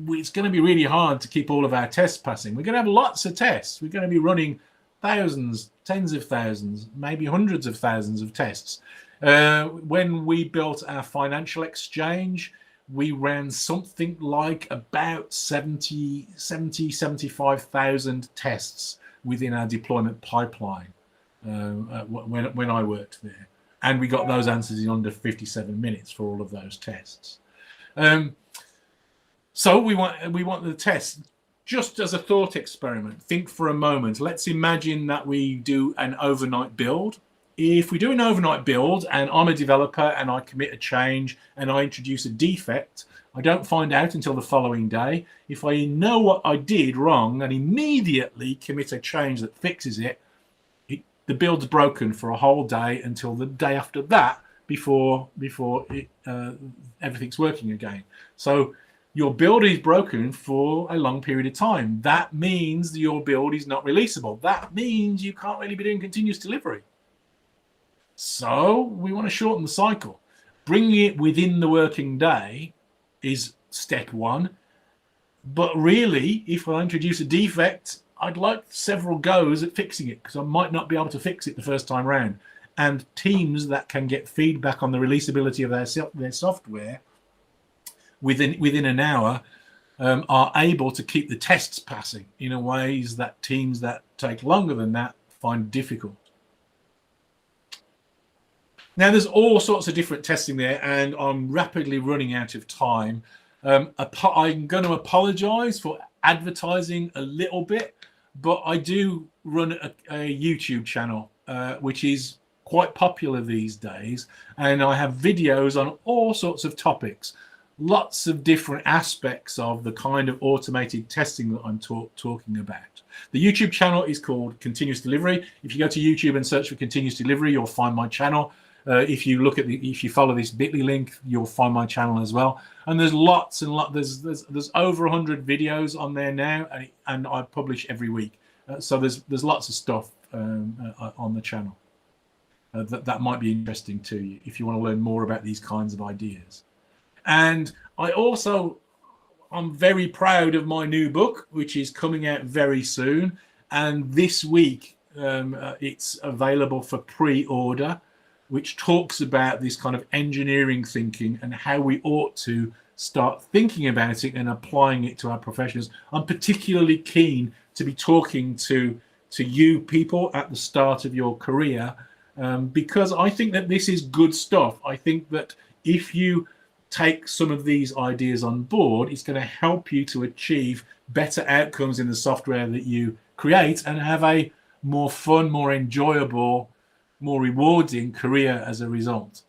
it's going to be really hard to keep all of our tests passing. We're going to have lots of tests. We're going to be running thousands, tens of thousands, maybe hundreds of thousands of tests. When we built our financial exchange, we ran something like about 75,000 tests within our deployment pipeline when I worked there. And we got those answers in under 57 minutes for all of those tests. So we want the tests. Just as a thought experiment, think for a moment. Let's imagine that we do an overnight build. If we do an overnight build and I'm a developer and I commit a change and I introduce a defect, I don't find out until the following day. If I know what I did wrong and immediately commit a change that fixes it, the build's broken for a whole day until the day after that before everything's working again. So your build is broken for a long period of time. That means your build is not releasable. That means you can't really be doing continuous delivery. So we want to shorten the cycle. Bringing it within the working day is step one. But really, if I introduce a defect, I'd like several goes at fixing it because I might not be able to fix it the first time round. And teams that can get feedback on the releasability of their software within an hour are able to keep the tests passing in a ways that teams that take longer than that find difficult. Now, there's all sorts of different testing there, and I'm rapidly running out of time. I'm going to apologize for advertising a little bit, but I do run a YouTube channel, which is quite popular these days, and I have videos on all sorts of topics. lots of different aspects of the kind of automated testing that I'm talking about. The YouTube channel is called Continuous Delivery. If you go to YouTube and search for Continuous Delivery, you'll find my channel. If you follow this bit.ly link, you'll find my channel as well. And there's lots and lots. There's over 100 videos on there now, and I publish every week. So there's lots of stuff on the channel that might be interesting to you if you want to learn more about these kinds of ideas. And I'm very proud of my new book, which is coming out very soon. And this week, it's available for pre-order, which talks about this kind of engineering thinking and how we ought to start thinking about it and applying it to our professions. I'm particularly keen to be talking to you people at the start of your career, because I think that this is good stuff. I think that if you take some of these ideas on board, it's going to help you to achieve better outcomes in the software that you create and have a more fun, more enjoyable, more rewarding career as a result.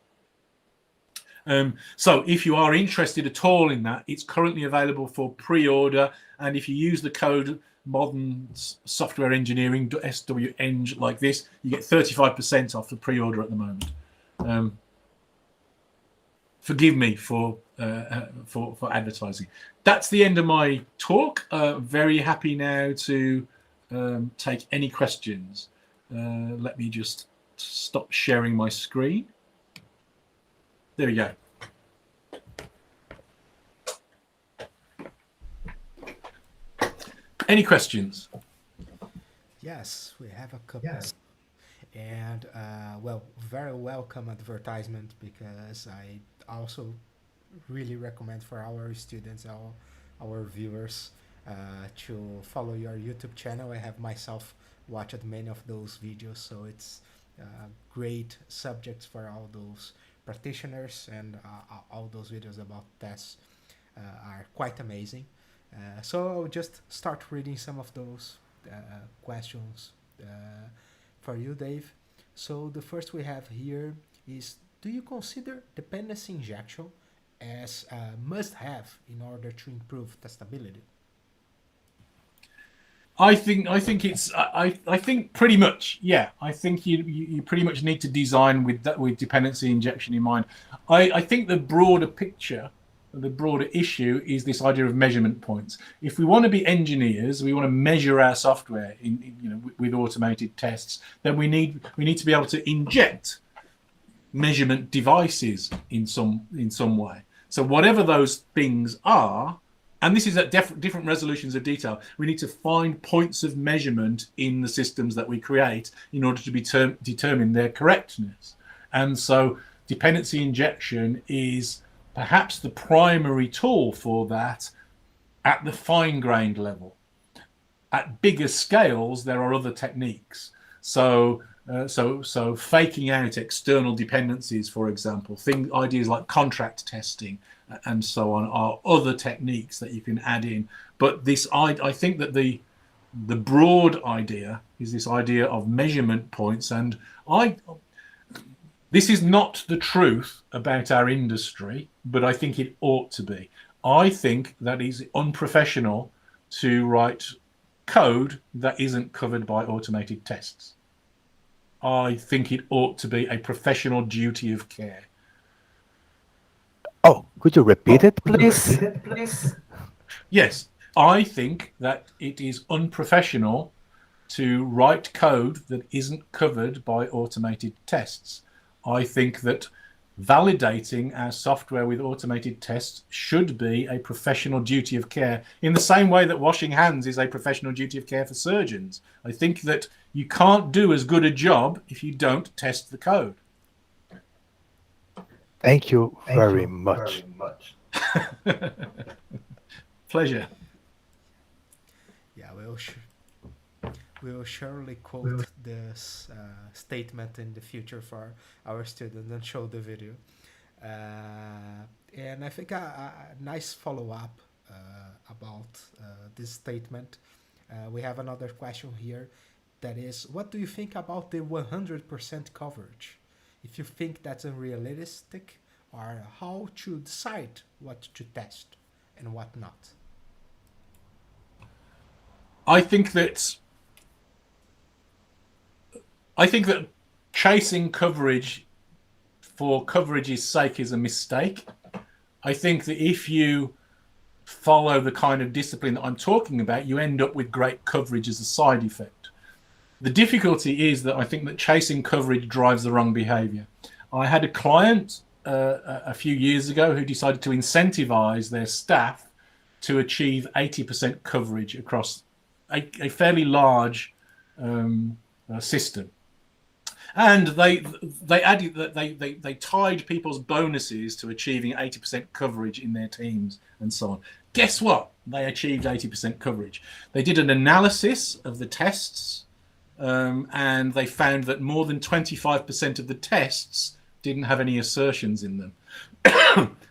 So if you are interested at all in that, it's currently available for pre-order, and if you use the code modern software engineering SWEng like this, you get 35% off the pre-order at the moment. Forgive me for advertising. That's the end of my talk. Very happy now to take any questions. Let me just stop sharing my screen. There we go. Any questions? Yes, we have a couple. Yes. And well, very welcome advertisement, because I also really recommend for our students, our viewers, to follow your YouTube channel. I have myself watched many of those videos, so it's great subjects for all those practitioners, and all those videos about tests are quite amazing. So I'll just start reading some of those questions for you, Dave. So the first we have here is, do you consider dependency injection as a must-have in order to improve testability? I think pretty much, yeah. I think you pretty much need to design with dependency injection in mind. I think the broader picture, the broader issue is this idea of measurement points. If we want to be engineers, we want to measure our software with automated tests, then we need to be able to inject measurement devices in some way. So whatever those things are, and this is at different resolutions of detail, we need to find points of measurement in the systems that we create in order to determine their correctness. And so dependency injection is perhaps the primary tool for that at the fine-grained level. At bigger scales, there are other techniques. So faking out external dependencies, for example, ideas like contract testing and so on, are other techniques that you can add in. But I think that the broad idea is this idea of measurement points, and this is not the truth about our industry, but I think it ought to be. I think that it's unprofessional to write code that isn't covered by automated tests. I think it ought to be a professional duty of care. Oh, could you repeat it, please? Yes, I think that it is unprofessional to write code that isn't covered by automated tests. I think that validating our software with automated tests should be a professional duty of care, in the same way that washing hands is a professional duty of care for surgeons. I think that you can't do as good a job if you don't test the code. Thank you very much. Pleasure. Yeah, we'll surely quote this statement in the future for our students and show the video. And I think a nice follow-up about this statement. We have another question here that is, what do you think about the 100% coverage? If you think that's unrealistic, or how to decide what to test and what not? I think that chasing coverage for coverage's sake is a mistake. I think that if you follow the kind of discipline that I'm talking about, you end up with great coverage as a side effect. The difficulty is that I think that chasing coverage drives the wrong behavior. I had a client a few years ago who decided to incentivize their staff to achieve 80% coverage across a fairly large system. And they added that they tied people's bonuses to achieving 80% coverage in their teams and so on. Guess what? They achieved 80% coverage. They did an analysis of the tests, and they found that more than 25% of the tests didn't have any assertions in them.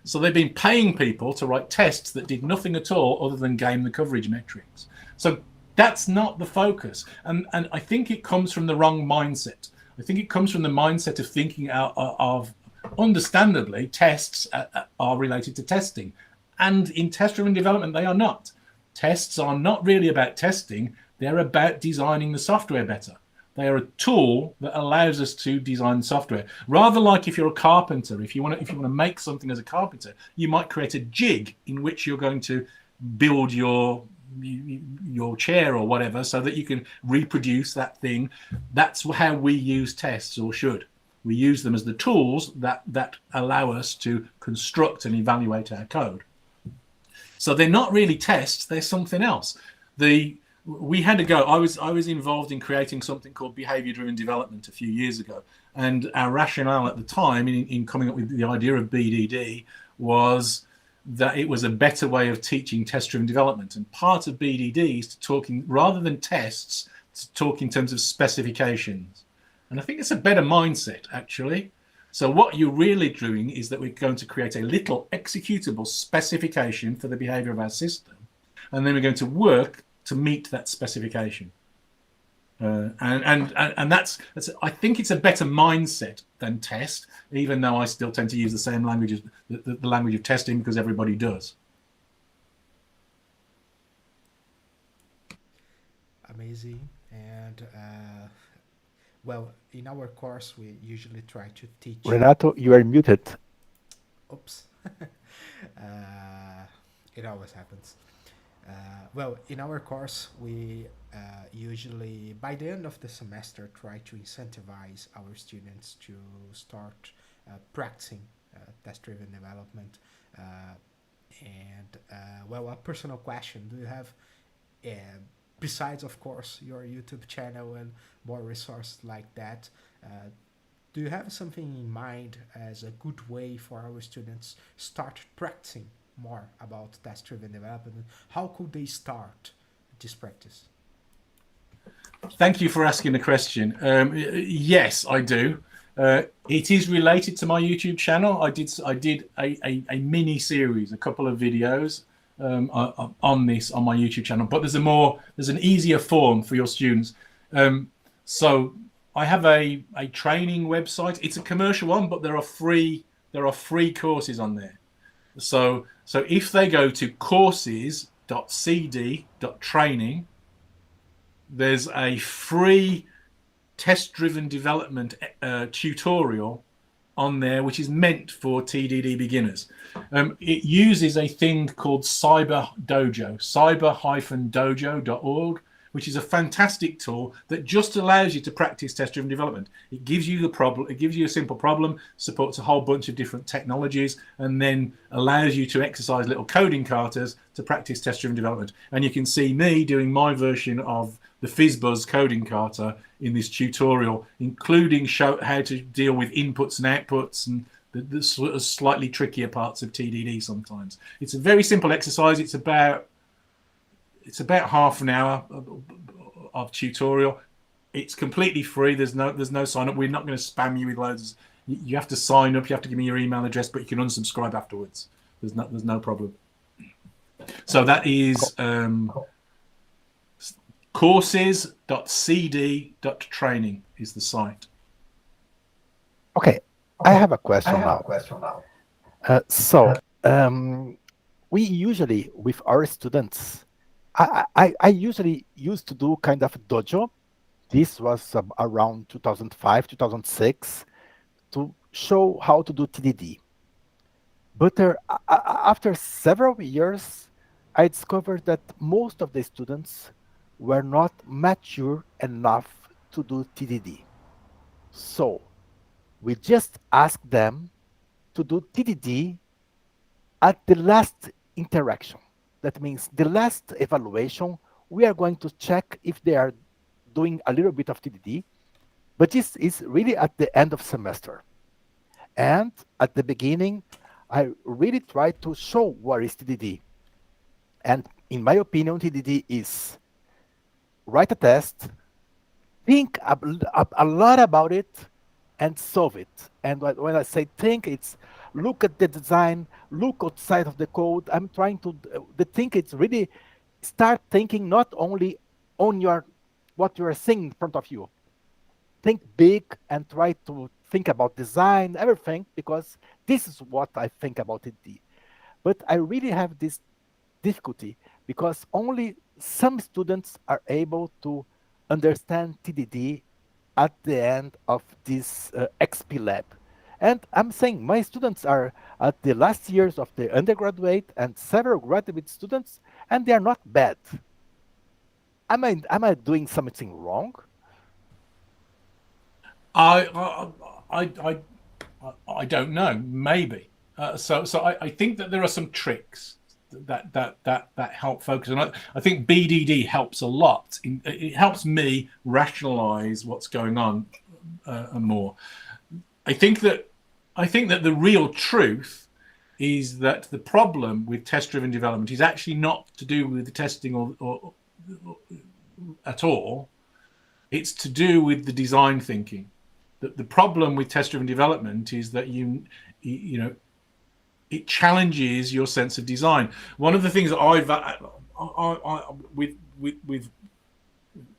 So they've been paying people to write tests that did nothing at all other than game the coverage metrics. So that's not the focus. And I think it comes from the wrong mindset. I think it comes from the mindset of thinking out of, understandably, tests are related to testing. And in test-driven development, they are not. Tests are not really about testing. They're about designing the software better. They are a tool that allows us to design software. Rather like if you're a carpenter, if you want to make something as a carpenter, you might create a jig in which you're going to build your chair or whatever so that you can reproduce that thing. That's how we use tests, or should. We use them as the tools that allow us to construct and evaluate our code. So they're not really tests, they're something else. We had to go. I was involved in creating something called behavior-driven development a few years ago, and our rationale at the time in coming up with the idea of BDD was that it was a better way of teaching test-driven development. And part of BDD is to talking, rather than tests, to talk in terms of specifications. And I think it's a better mindset, actually. So what you're really doing is that we're going to create a little executable specification for the behavior of our system, and then we're going to work to meet that specification. And that's I think it's a better mindset than test, even though I still tend to use the same language as the language of testing, because everybody does. Amazing. And well, in our course, we usually try to teach. Renato, you are muted. Oops. It always happens. Well, in our course, we usually, by the end of the semester, try to incentivize our students to start practicing test-driven development. Well, a personal question: do you have, besides, of course, your YouTube channel and more resources like that, do you have something in mind as a good way for our students start practicing more about test-driven development? How could they start this practice? Thank you for asking the question. Yes, I do. It is related to my YouTube channel. I did a mini series, a couple of videos on this on my YouTube channel, but there's an easier form for your students. So I have a training website. It's a commercial one, but there are free courses on there. So if they go to courses.cd.training, there's a free test-driven development tutorial on there, which is meant for TDD beginners. It uses a thing called cyber-dojo.org, which is a fantastic tool that just allows you to practice test-driven development. It gives you a simple problem, supports a whole bunch of different technologies, and then allows you to exercise little coding katas to practice test-driven development. And you can see me doing my version of the FizzBuzz coding kata in this tutorial, including how to deal with inputs and outputs and the sort of slightly trickier parts of TDD sometimes. It's a very simple exercise. It's about half an hour of tutorial. It's completely free. There's no sign up. We're not going to spam you with loads. You have to sign up. You have to give me your email address, but you can unsubscribe afterwards. There's no problem. So that is courses.cd.training is the site. Okay, I have a question now. We usually, with our students, I usually used to do kind of dojo. This was around 2005, 2006, to show how to do TDD. But after several years, I discovered that most of the students were not mature enough to do TDD. So we just asked them to do TDD at the last interaction. That means the last evaluation, we are going to check if they are doing a little bit of TDD, but this is really at the end of semester. And at the beginning, I really try to show what is TDD. And in my opinion, TDD is write a test, think a lot about it, and solve it. And when I say think, it's look at the design, look outside of the code. I'm trying to, the think it's really start thinking not only on what you are seeing in front of you. Think big and try to think about design, everything, because this is what I think about TDD. But I really have this difficulty because only some students are able to understand TDD at the end of this XP lab. And I'm saying my students are at the last years of the undergraduate and several graduate students, and they are not bad. Am I doing something wrong? I don't know. Maybe. So I think that there are some tricks that help focus, and I think BDD helps a lot. It helps me rationalize what's going on more. I think that the real truth is that the problem with test-driven development is actually not to do with the testing or at all. It's to do with the design thinking. The problem with test-driven development is that you know it challenges your sense of design. One of the things that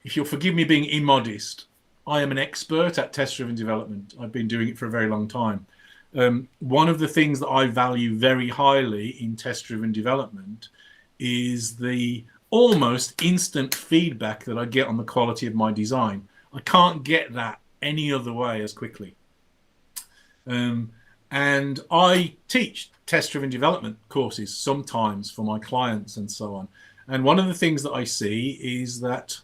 if you'll forgive me being immodest, I am an expert at test-driven development. I've been doing it for a very long time. One of the things that I value very highly in test-driven development is the almost instant feedback that I get on the quality of my design. I can't get that any other way as quickly. And I teach test-driven development courses sometimes for my clients and so on. And one of the things that I see is that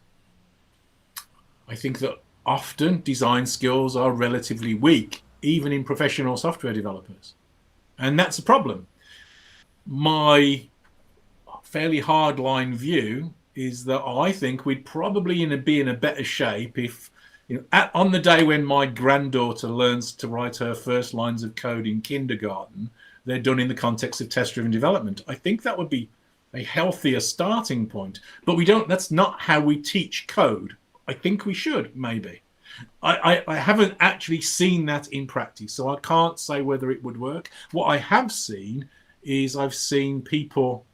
I think that often design skills are relatively weak, even in professional software developers. And that's a problem. My fairly hardline view is that I think we'd probably be in a better shape if, on the day when my granddaughter learns to write her first lines of code in kindergarten, they're done in the context of test-driven development. I think that would be a healthier starting point. But we don't. That's not how we teach code. I think we should, maybe. I haven't actually seen that in practice, so I can't say whether it would work. What I have seen is I've seen people.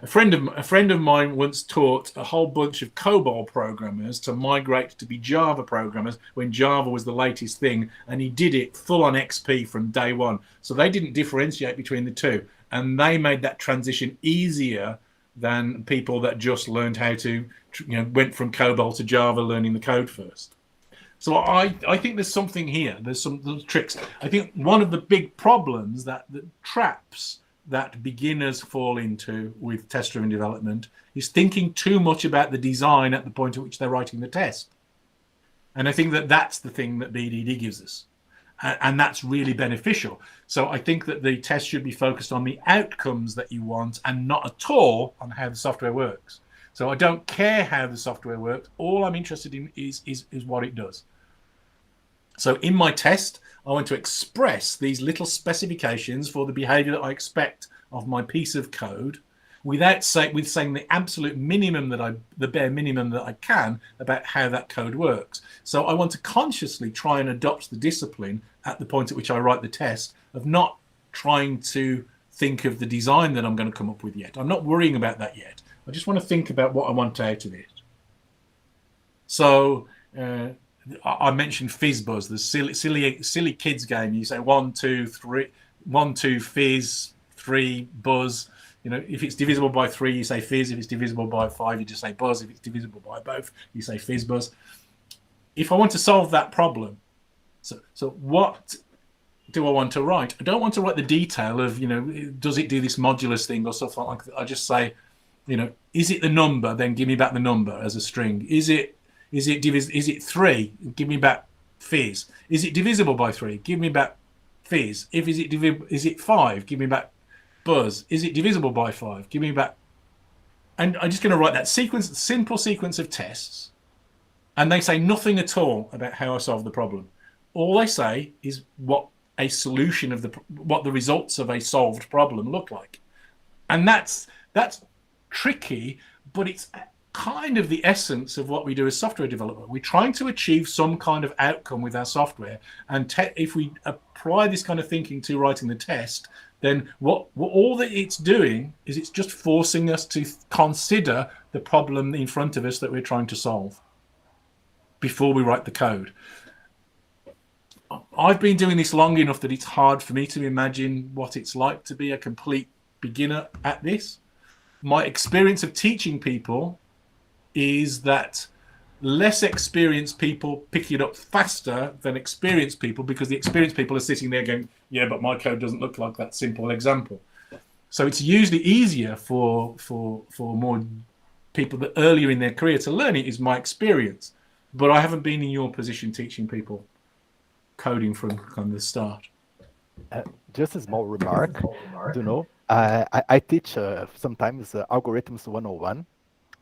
A friend of mine once taught a whole bunch of COBOL programmers to migrate to be Java programmers when Java was the latest thing, and he did it full on XP from day one. So they didn't differentiate between the two, and they made that transition easier than people that just learned how to, went from COBOL to Java learning the code first. So I think there's something here. There's some tricks. I think one of the big problems that traps that beginners fall into with test-driven development is thinking too much about the design at the point at which they're writing the test. And I think that that's the thing that BDD gives us. And that's really beneficial. So I think that the test should be focused on the outcomes that you want and not at all on how the software works. So I don't care how the software works. All I'm interested in is what it does. So in my test, I want to express these little specifications for the behavior that I expect of my piece of code without saying the absolute minimum the bare minimum that I can about how that code works. So I want to consciously try and adopt the discipline at the point at which I write the test of not trying to think of the design that I'm going to come up with yet. I'm not worrying about that yet. I just want to think about what I want out of it. So I mentioned FizzBuzz, the silly kids game. You say 1, 2, 3, 1, 2, fizz, 3, buzz. You know, if it's divisible by 3, you say fizz. If it's divisible by 5, you just say buzz. If it's divisible by both, you say FizzBuzz. If I want to solve that problem, so what do I want to write? I don't want to write the detail of, you know, does it do this modulus thing or something like that. I just say, you know, is it the number? Then give me back the number as a string. Is it 3? Give me back fizz. Is it divisible by 3? Give me back fizz. Is it 5? Give me back buzz. Is it divisible by 5? Give me back. And I'm just going to write that simple sequence of tests, and they say nothing at all about how I solve the problem. All they say is what a solution of what the results of a solved problem look like, and that's tricky, but it's kind of the essence of what we do as software development. We're trying to achieve some kind of outcome with our software, and if we apply this kind of thinking to writing the test, then what all that it's doing is it's just forcing us to consider the problem in front of us that we're trying to solve before we write the code. I've been doing this long enough that it's hard for me to imagine what it's like to be a complete beginner at this. My experience of teaching people is that less experienced people pick it up faster than experienced people, because the experienced people are sitting there going, yeah, but my code doesn't look like that simple example. So it's usually easier for more people that earlier in their career to learn it, is my experience. But I haven't been in your position teaching people coding from kind of the start. Just a small remark, you know, I teach sometimes Algorithms 101,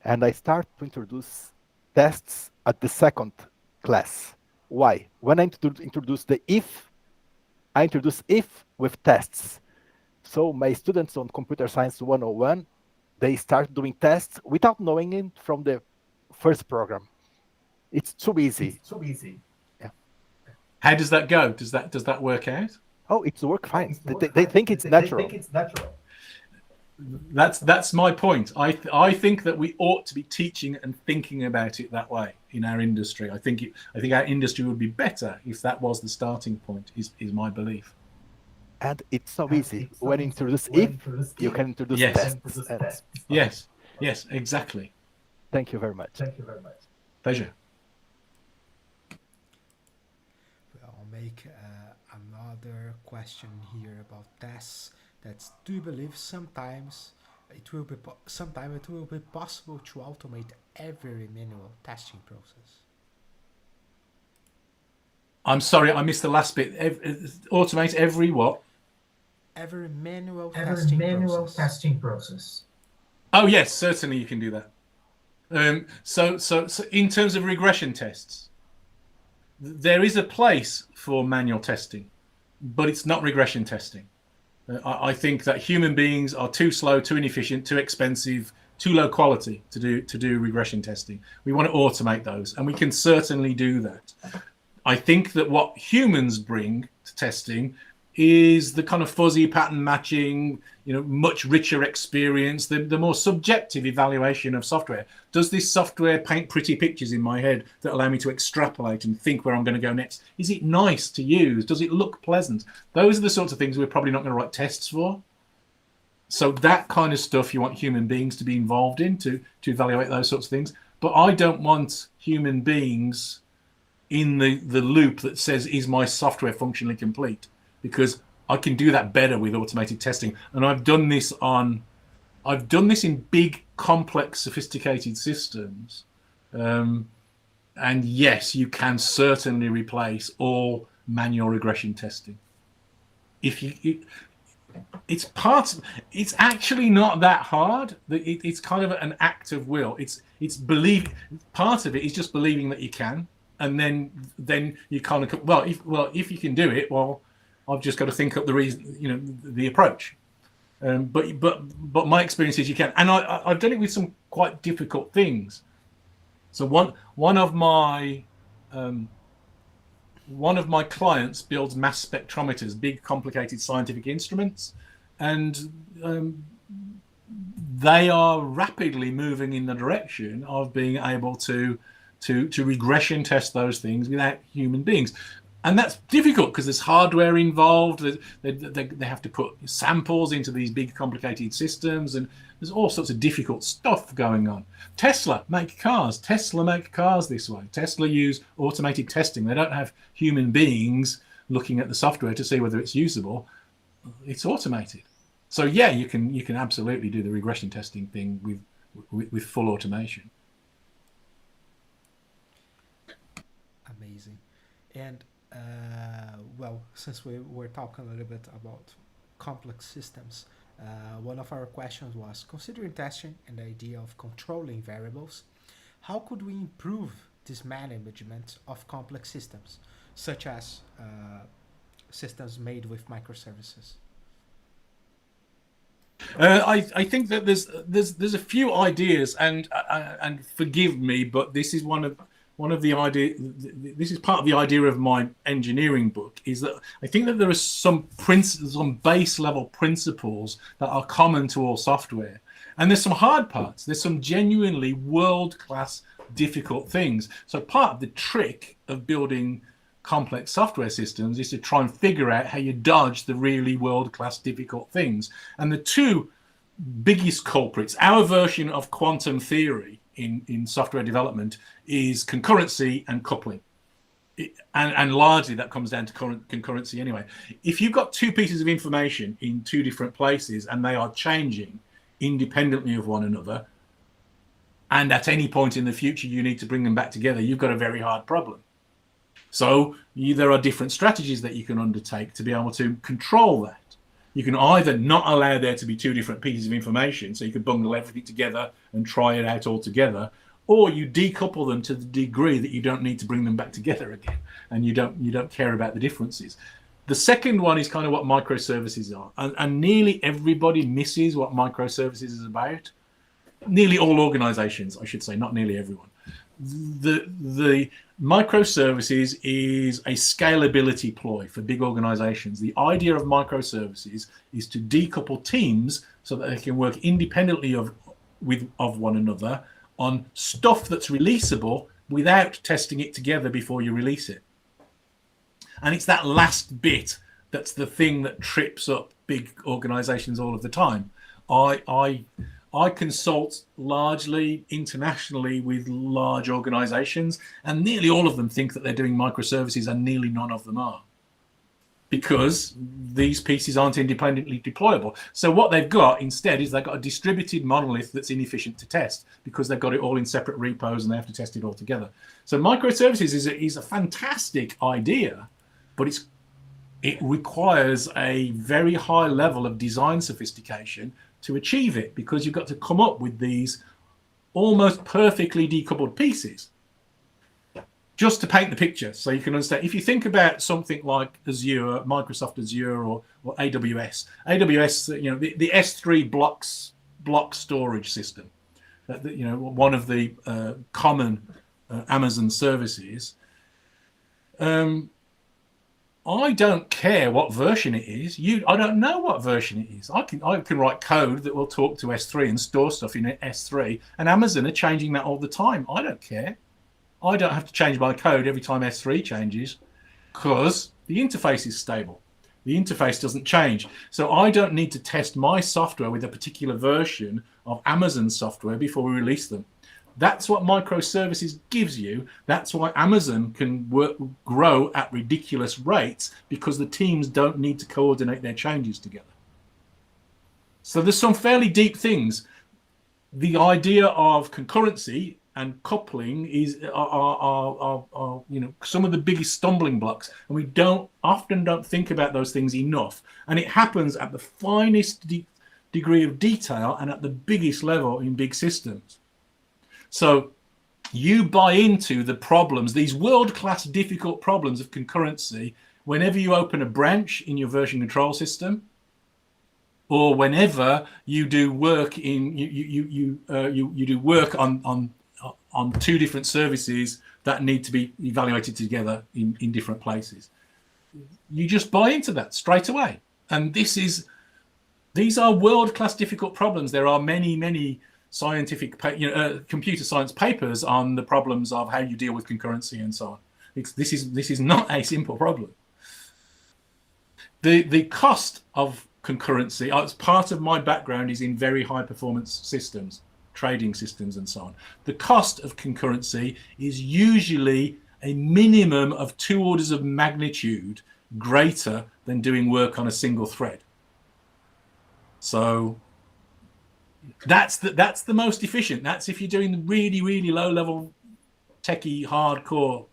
and I start to introduce tests at the second class. Why? When I introduce the if, I introduce if with tests. So my students on Computer Science 101, they start doing tests without knowing it from the first program. It's too easy. Yeah. How does that go? Does that work out? Oh, it's work fine. They think it's natural. That's my point. I think that we ought to be teaching and thinking about it that way in our industry. I think our industry would be better if that was the starting point. Is my belief. And it's so easy. When you introduce if, you can introduce tests. Yes, exactly. Thank you very much. Pleasure. I'll make another question here about tests. That's, do you believe sometimes it will be possible to automate every manual testing process? I'm sorry, I missed the last bit. Automate every what? Every manual testing process. Oh yes, certainly you can do that. So in terms of regression tests, there is a place for manual testing, but it's not regression testing. I think that human beings are too slow, too inefficient, too expensive, too low quality to do regression testing. We want to automate those, and we can certainly do that. I think that what humans bring to testing is the kind of fuzzy pattern matching, much richer experience, the more subjective evaluation of software. Does this software paint pretty pictures in my head that allow me to extrapolate and think where I'm going to go next? Is it nice to use? Does it look pleasant? Those are the sorts of things we're probably not going to write tests for. So that kind of stuff you want human beings to be involved in to evaluate those sorts of things. But I don't want human beings in the loop that says, is my software functionally complete? Because I can do that better with automated testing. And I've done this in big, complex, sophisticated systems. And yes, you can certainly replace all manual regression testing. It's actually not that hard. It's kind of an act of will. Part of it is just believing that you can. And then you kind of, if you can do it, I've just got to think up the reason, the approach. But my experience is you can, and I've done it with some quite difficult things. So one of my clients builds mass spectrometers, big complicated scientific instruments, and they are rapidly moving in the direction of being able to to regression test those things without human beings. And that's difficult because there's hardware involved. They have to put samples into these big complicated systems, and there's all sorts of difficult stuff going on. Tesla make cars. Tesla make cars this way. Tesla use automated testing. They don't have human beings looking at the software to see whether it's usable. It's automated. So yeah, you can absolutely do the regression testing thing with full automation. Amazing. And well, since we were talking a little bit about complex systems, one of our questions was, considering testing and the idea of controlling variables, how could we improve this management of complex systems, such as systems made with microservices? I think that there's a few ideas, and forgive me, but this is one of the idea. This is part of the idea of my engineering book. Is that I think that there are some base level principles that are common to all software, and there's some hard parts. There's some genuinely world-class difficult things. So part of the trick of building complex software systems is to try and figure out how you dodge the really world-class difficult things. And the two biggest culprits, our version of quantum theory in software development, is concurrency and coupling. And largely that comes down to concurrency anyway. If you've got two pieces of information in two different places and they are changing independently of one another, and at any point in the future you need to bring them back together, you've got a very hard problem. So there are different strategies that you can undertake to be able to control that. You can either not allow there to be two different pieces of information, so you could bundle everything together and try it out all together, or you decouple them to the degree that you don't need to bring them back together again, and you don't care about the differences. The second one is kind of what microservices are, and nearly everybody misses what microservices is about. Nearly all organizations, I should say, not nearly everyone. The microservices is a scalability ploy for big organizations. The idea of microservices is to decouple teams so that they can work independently of one another on stuff that's releasable without testing it together before you release it. And it's that last bit that's the thing that trips up big organizations all of the time. I consult largely internationally with large organizations, and nearly all of them think that they're doing microservices, and nearly none of them are, because these pieces aren't independently deployable. So what they've got instead is they've got a distributed monolith that's inefficient to test because they've got it all in separate repos and they have to test it all together. So microservices is a fantastic idea, but it requires a very high level of design sophistication to achieve it, because you've got to come up with these almost perfectly decoupled pieces just to paint the picture so you can understand. If you think about something like Azure, Microsoft Azure, or AWS, the S3 block storage system, one of the common Amazon services, I don't care what version it is. I don't know what version it is. I can write code that will talk to S3 and store stuff in S3, and Amazon are changing that all the time. I don't care. I don't have to change my code every time S3 changes because the interface is stable. The interface doesn't change. So I don't need to test my software with a particular version of Amazon software before we release them. That's what microservices gives you. That's why Amazon can grow at ridiculous rates, because the teams don't need to coordinate their changes together. So there's some fairly deep things. The idea of concurrency and coupling are some of the biggest stumbling blocks, and we often don't think about those things enough. And it happens at the finest degree of detail and at the biggest level in big systems. So you buy into the problems, these world-class difficult problems of concurrency, whenever you open a branch in your version control system, or whenever you do work you do work on two different services that need to be evaluated together in different places. You just buy into that straight away. And these are world-class difficult problems. There are many scientific, computer science papers on the problems of how you deal with concurrency and so on. This is not a simple problem. The cost of concurrency, as part of my background is in very high performance systems, trading systems and so on. The cost of concurrency is usually a minimum of 2 orders of magnitude greater than doing work on a single thread. So that's the most efficient. That's if you're doing really, really low level techie hardcore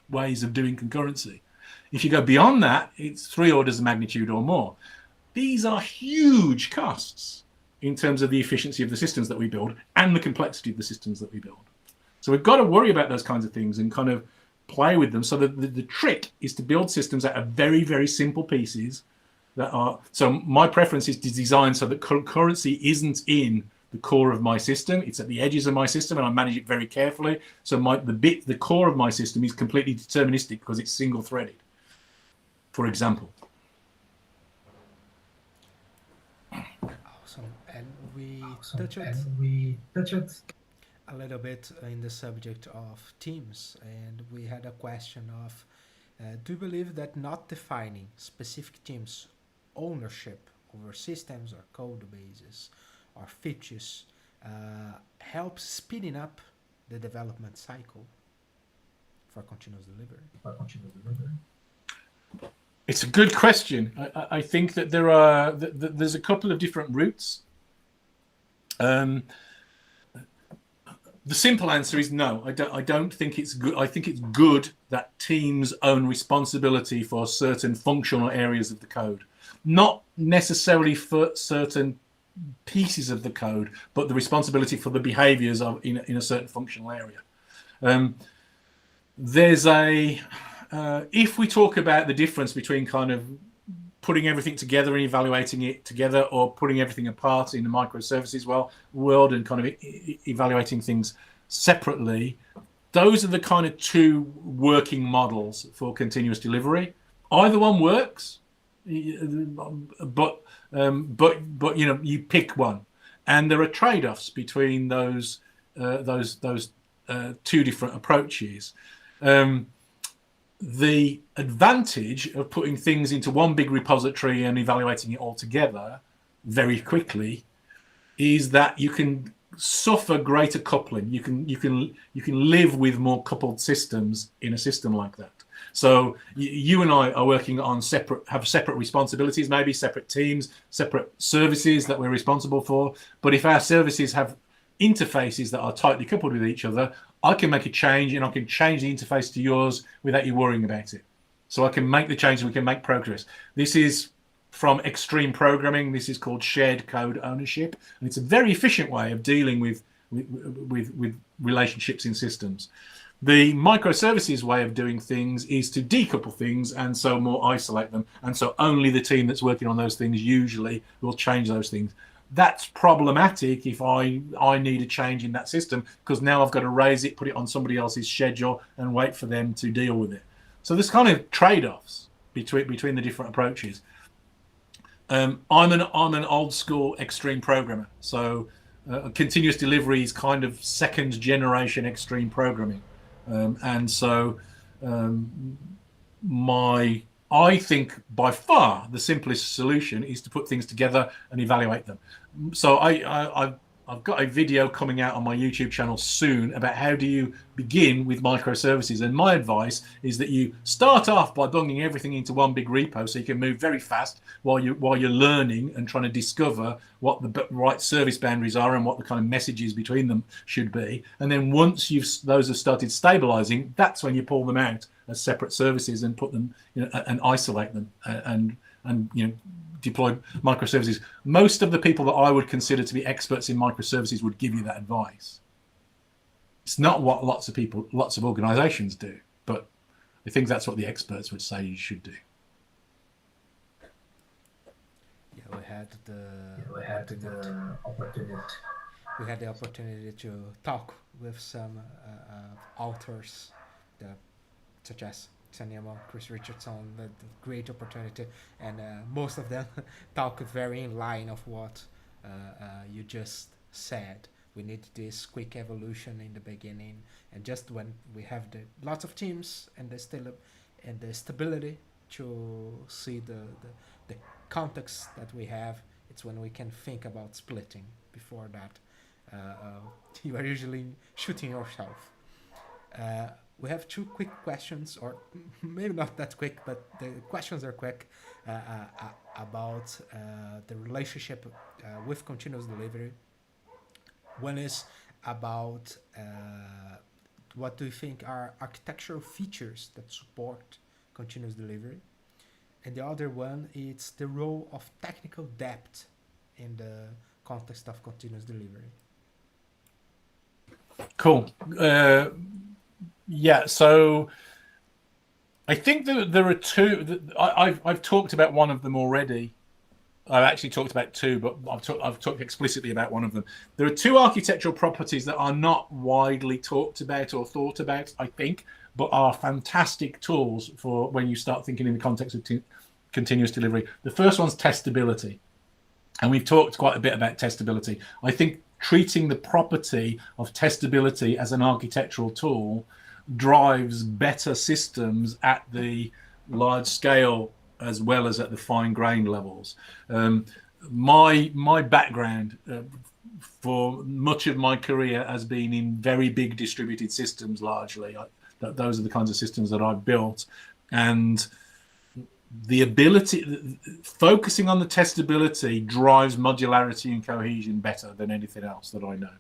ways of doing concurrency. If you go beyond that, it's 3 orders of magnitude or more. These are huge costs in terms of the efficiency of the systems that we build and the complexity of the systems that we build. So we've got to worry about those kinds of things and kind of play with them. So the trick is to build systems that are very, very simple pieces that are, so my preference is to design so that concurrency isn't in the core of my system. It's at the edges of my system and I manage it very carefully. So the core of my system is completely deterministic because it's single threaded, for example. Awesome. And we touched a little bit in the subject of teams, and we had a question of, do you believe that not defining specific teams' ownership over systems or code bases or features helps speeding up the development cycle for continuous delivery? It's a good question. I think that there's a couple of different routes. The simple answer is no. I don't think it's good. I think it's good that teams own responsibility for certain functional areas of the code, not necessarily for certain pieces of the code, but the responsibility for the behaviors of in a certain functional area. There's a if we talk about the difference between kind of putting everything together and evaluating it together, or putting everything apart in the microservices world and kind of evaluating things separately, those are the kind of 2 working models for continuous delivery. Either one works, but you pick one, and there are trade-offs between those 2 different approaches. The advantage of putting things into one big repository and evaluating it all together very quickly is that you can suffer greater coupling. You can live with more coupled systems in a system like that. So you and I are working on have separate responsibilities, maybe separate teams, separate services that we're responsible for. But if our services have interfaces that are tightly coupled with each other, I can make a change and I can change the interface to yours without you worrying about it. So I can make the change and we can make progress. This is from extreme programming. This is called shared code ownership. And it's a very efficient way of dealing with relationships in systems. The microservices way of doing things is to decouple things and so more isolate them. And so only the team that's working on those things usually will change those things. That's problematic if I need a change in that system, because now I've got to raise it, put it on somebody else's schedule and wait for them to deal with it. So there's kind of trade-offs between the different approaches. I'm an old school extreme programmer. So continuous delivery is kind of 2nd generation extreme programming. And so I think by far the simplest solution is to put things together and evaluate them. So I've got a video coming out on my YouTube channel soon about how do you begin with microservices. And my advice is that you start off by bunging everything into one big repo so you can move very fast while you're learning and trying to discover what the right service boundaries are and what the kind of messages between them should be. And then once those have started stabilizing, that's when you pull them out as separate services and put them, and isolate them and deploy microservices. Most of the people that I would consider to be experts in microservices would give you that advice. It's not what lots of organizations do, but I think that's what the experts would say you should do. Yeah, we had the opportunity to talk with some authors, such as Sanema, Chris Richardson, the great opportunity, and most of them talk very in line of what you just said. we need this quick evolution in the beginning, and just when we have the lots of teams and the stability to see the context that we have, it's when we can think about splitting. Before that, you are usually shooting yourself. We have 2 quick questions, or maybe not that quick, but the questions are quick, about the relationship with continuous delivery. One is about what do you think are architectural features that support continuous delivery, and the other one is the role of technical depth in the context of continuous delivery. Cool. Yeah, so I think there are 2. I've talked about one of them already. I've actually talked about 2, but I've talked explicitly about one of them. There are 2 architectural properties that are not widely talked about or thought about, I think, but are fantastic tools for when you start thinking in the context of continuous delivery. The first one's testability. And we've talked quite a bit about testability. I think treating the property of testability as an architectural tool drives better systems at the large scale as well as at the fine grained levels. My background for much of my career has been in very big distributed systems largely. Those are the kinds of systems that I've built. And the ability, focusing on the testability drives modularity and cohesion better than anything else that I know,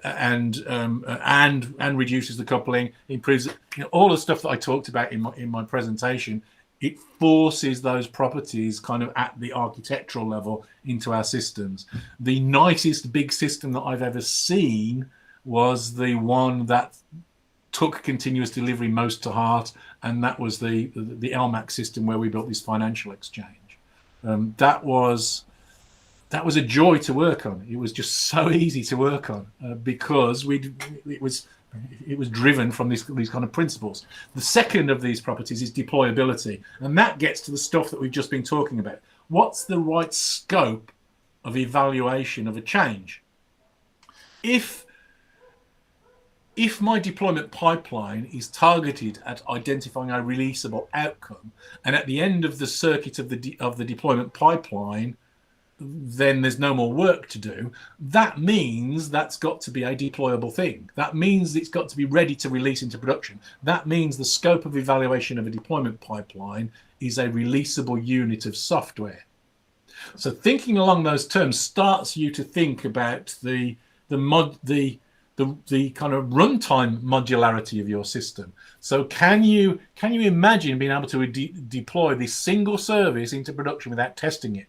and reduces the coupling, improves all the stuff that I talked about in my presentation. It forces those properties kind of at the architectural level into our systems. The nicest big system that I've ever seen was the one that took continuous delivery most to heart, and that was the LMAX system where we built this financial exchange. That was a joy to work on. It was just so easy to work on because it was driven from these kind of principles. The second of these properties is deployability, and that gets to the stuff that we've just been talking about. What's the right scope of evaluation of a change? If my deployment pipeline is targeted at identifying a releasable outcome, and at the end of the circuit of the deployment pipeline, then there's no more work to do, that means that's got to be a deployable thing. That means it's got to be ready to release into production. That means the scope of evaluation of a deployment pipeline is a releasable unit of software. So thinking along those terms starts you to think about the kind of runtime modularity of your system. So can you imagine being able to deploy this single service into production without testing it?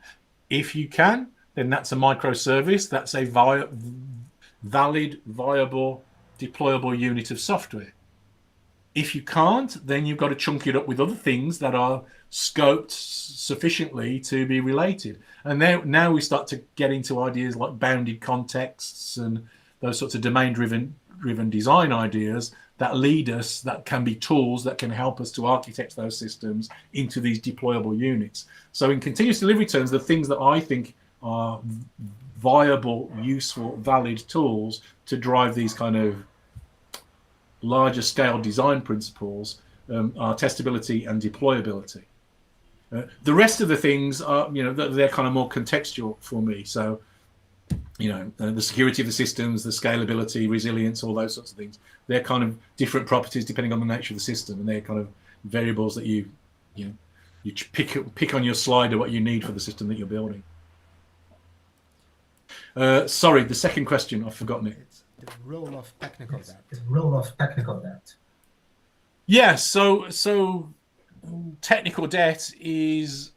If you can, then that's a microservice. That's a valid, viable, deployable unit of software. If you can't, then you've got to chunk it up with other things that are scoped sufficiently to be related. And now we start to get into ideas like bounded contexts and those sorts of domain-driven design ideas that lead us, that can be tools that can help us to architect those systems into these deployable units. So in continuous delivery terms, the things that I think are viable, useful, valid tools to drive these kind of larger scale design principles are testability and deployability. The rest of the things are, they're kind of more contextual for me. So, the security of the systems, the scalability, resilience, all those sorts of things. They're kind of different properties depending on the nature of the system, and they're kind of variables that you pick on your slider what you need for the system that you're building. Sorry, the second question, I've forgotten it. It's the role of technical depth. The role of technical depth. Yeah, so technical debt is.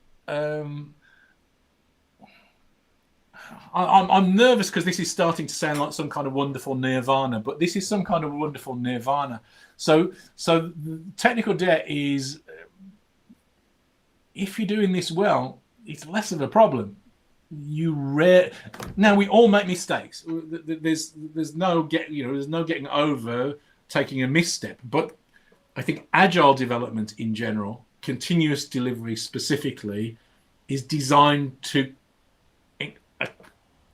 I'm nervous because this is starting to sound like some kind of wonderful nirvana, but this is some kind of wonderful nirvana. So technical debt is, if you're doing this well, it's less of a problem. Now we all make mistakes. There's no getting over taking a misstep. But I think agile development in general, continuous delivery specifically, is designed to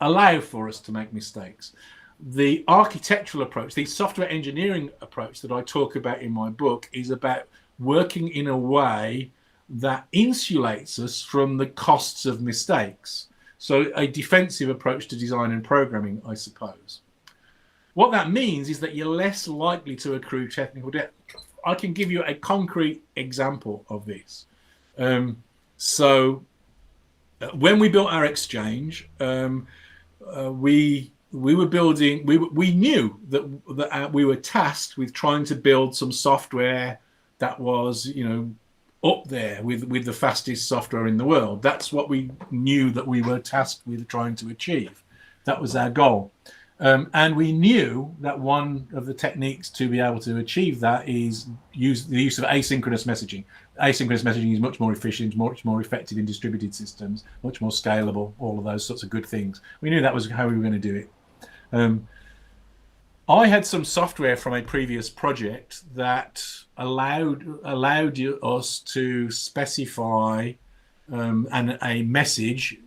allow for us to make mistakes. the architectural approach, the software engineering approach that I talk about in my book is about working in a way that insulates us from the costs of mistakes. So a defensive approach to design and programming, I suppose. What that means is that you're less likely to accrue technical debt. I can give you a concrete example of this. When we built our exchange, we were building. We knew that we were tasked with trying to build some software that was, up there with the fastest software in the world. That's what we knew that we were tasked with trying to achieve. That was our goal. And we knew that one of the techniques to be able to achieve that is the use of asynchronous messaging. Asynchronous messaging is much more efficient, much more effective in distributed systems, much more scalable, all of those sorts of good things. We knew that was how we were going to do it. I had some software from a previous project that allowed us to specify a message.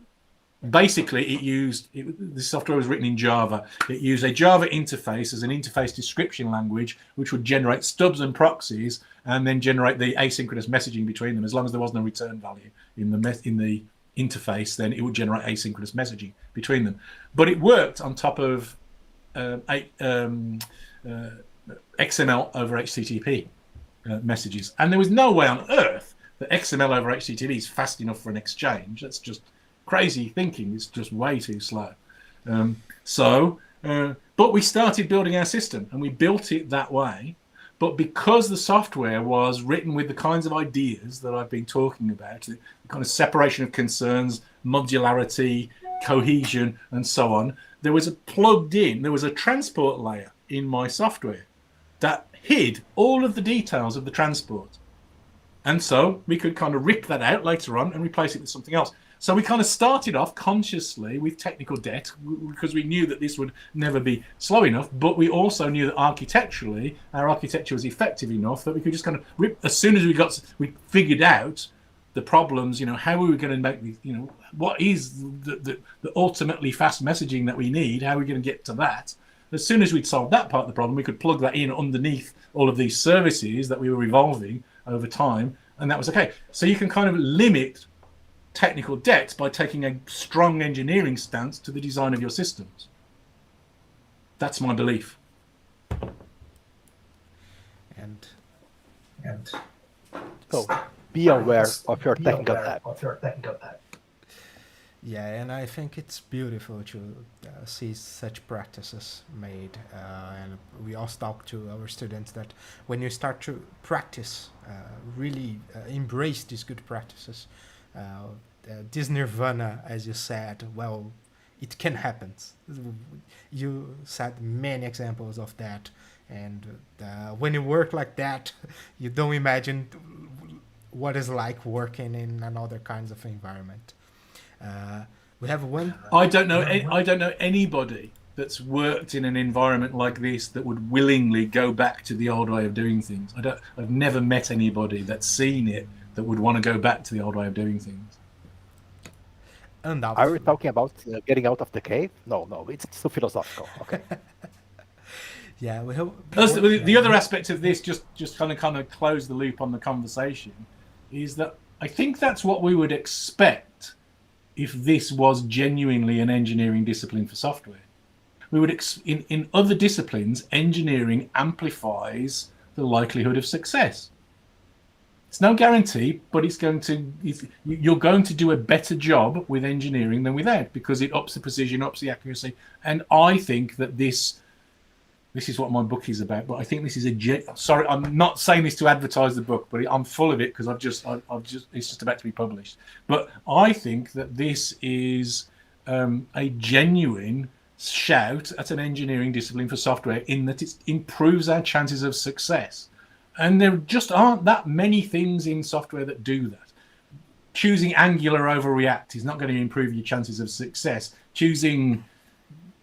Basically, the software was written in Java. It used a Java interface as an interface description language, which would generate stubs and proxies, and then generate the asynchronous messaging between them. As long as there wasn't a return value in the interface, then it would generate asynchronous messaging between them. But it worked on top of XML over HTTP messages, and there was no way on earth that XML over HTTP is fast enough for an exchange. That's just crazy thinking. It's just way too slow. But we started building our system, and we built it that way. But because the software was written with the kinds of ideas that I've been talking about, the kind of separation of concerns, modularity, cohesion, and so on, there was a transport layer in my software that hid all of the details of the transport. And so we could kind of rip that out later on and replace it with something else. So we kind of started off consciously with technical debt because we knew that this would never be slow enough, but we also knew that architecturally, our architecture was effective enough that we could just kind of rip, as soon as we figured out the problems, how are we going to make these, what is the ultimately fast messaging that we need, how are we going to get to that? As soon as we'd solved that part of the problem, we could plug that in underneath all of these services that we were evolving over time, and that was okay. So you can kind of limit technical debt by taking a strong engineering stance to the design of your systems. That's my belief. And So be aware of your technical debt. Yeah, and I think it's beautiful to see such practices made. And we also talk to our students that when you start to practice, really embrace these good practices, this nirvana, as you said, well, it can happen. You said many examples of that. And when you work like that, you don't imagine what it's like working in another kinds of environment. We have one. I don't know anybody that's worked in an environment like this that would willingly go back to the old way of doing things. I've never met anybody that's seen it that would want to go back to the old way of doing things. Are we talking about getting out of the cave? No, it's too philosophical. Okay. Yeah, we have. The other aspect of this, just kind of close the loop on the conversation, is that I think that's what we would expect if this was genuinely an engineering discipline for software. We would in other disciplines, engineering amplifies the likelihood of success. It's no guarantee, but you're going to do a better job with engineering than without, because it ups the precision, ups the accuracy. And I think that this is what my book is about. But I think this is sorry, I'm not saying this to advertise the book, but I'm full of it because it's just about to be published. But I think that this is a genuine shout at an engineering discipline for software, in that it improves our chances of success. And there just aren't that many things in software that do that. Choosing Angular over React is not going to improve your chances of success. Choosing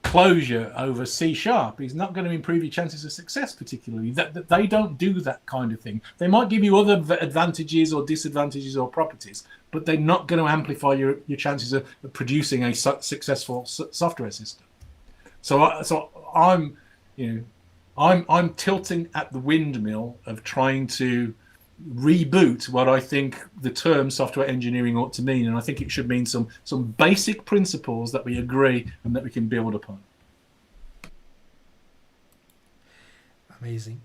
Closure over C# is not going to improve your chances of success particularly. That they don't do that kind of thing. They might give you other advantages or disadvantages or properties, but they're not going to amplify your chances of producing a successful software system. So I'm, I'm tilting at the windmill of trying to reboot what I think the term software engineering ought to mean, and I think it should mean some basic principles that we agree and that we can build upon. Amazing.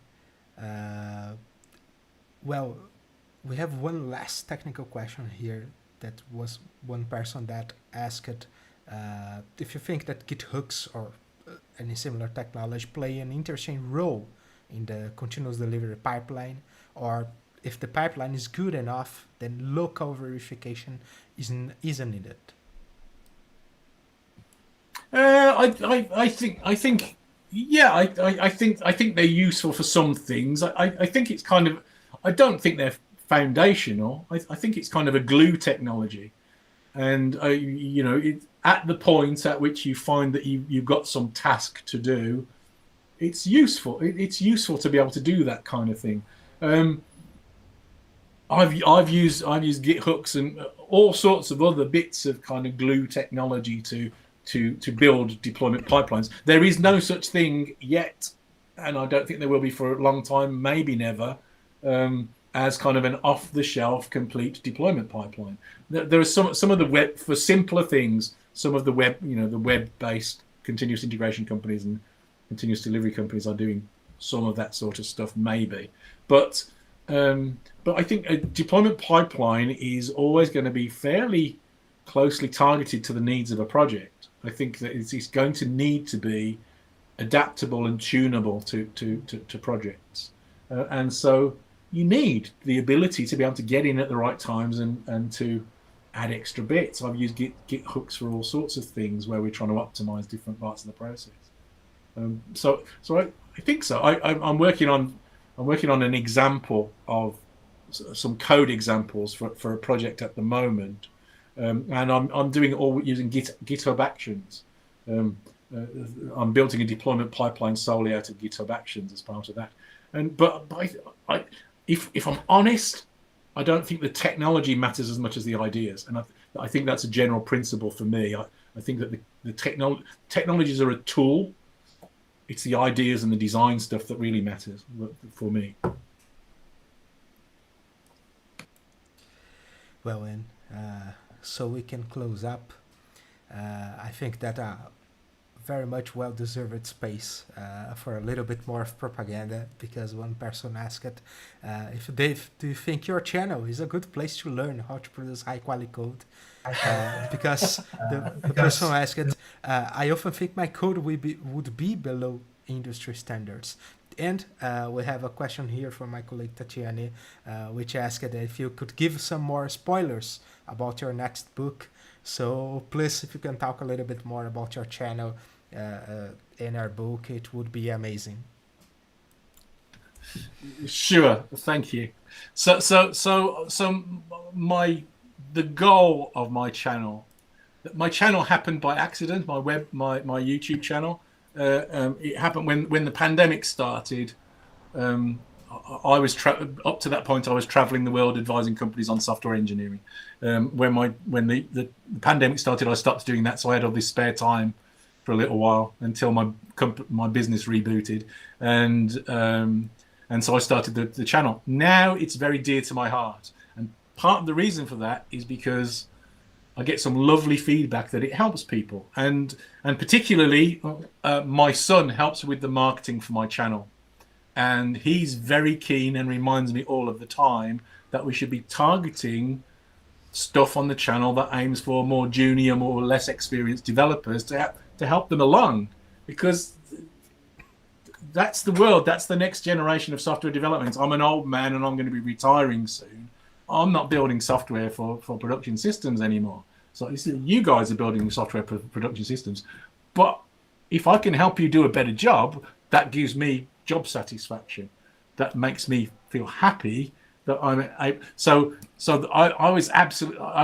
Well, we have one last technical question here. That was one person that asked if you think that Git hooks or any similar technology play an interesting role in the continuous delivery pipeline, or if the pipeline is good enough, then local verification isn't needed. I think yeah, I think they're useful for some things. I think it's kind of, I don't think they're foundational. I think it's kind of a glue technology, and at the point at which you find that you've got some task to do, it's useful. It's useful to be able to do that kind of thing. I've used Git hooks and all sorts of other bits of kind of glue technology to build deployment pipelines. There is no such thing yet, and I don't think there will be for a long time, maybe never, as kind of an off-the-shelf complete deployment pipeline. There are some of the web, for simpler things, some of the web, the web-based continuous integration companies and continuous delivery companies are doing some of that sort of stuff, maybe. But I think a deployment pipeline is always going to be fairly closely targeted to the needs of a project. I think that it's going to need to be adaptable and tunable to projects. And so you need the ability to be able to get in at the right times and to add extra bits. I've used Git hooks for all sorts of things where we're trying to optimize different parts of the process. So I think so. I'm working on an example of some code examples for a project at the moment, and I'm doing it all using GitHub Actions. I'm building a deployment pipeline solely out of GitHub Actions as part of that. But if I'm honest, I don't think the technology matters as much as the ideas, and I think that's a general principle for me. I think that the technologies are a tool. It's the ideas and the design stuff that really matters for me. Well, and so we can close up. I think that very much well-deserved space for a little bit more of propaganda, because one person asked, if Dave, do you think your channel is a good place to learn how to produce high-quality code? Because the person asked, I often think my code would be below industry standards. And we have a question here from my colleague Tatiana, which asked if you could give some more spoilers about your next book. So please, if you can talk a little bit more about your channel in our book, it would be amazing. Sure, thank you. So the goal of my channel happened by accident. My YouTube channel. It happened when the pandemic started. I was up to that point I was traveling the world advising companies on software engineering. When the pandemic started, I stopped doing that, so I had all this spare time for a little while until my business rebooted, and so I started the channel. Now it's very dear to my heart, and part of the reason for that is because I get some lovely feedback that it helps people, and particularly my son helps with the marketing for my channel, and he's very keen and reminds me all of the time that we should be targeting stuff on the channel that aims for more junior, more or less experienced developers to help them along, because that's the world, that's the next generation of software development. I'm an old man and I'm going to be retiring soon. I'm not building software for production systems anymore. So you guys are building software for production systems. But if I can help you do a better job, that gives me job satisfaction. That makes me feel happy that I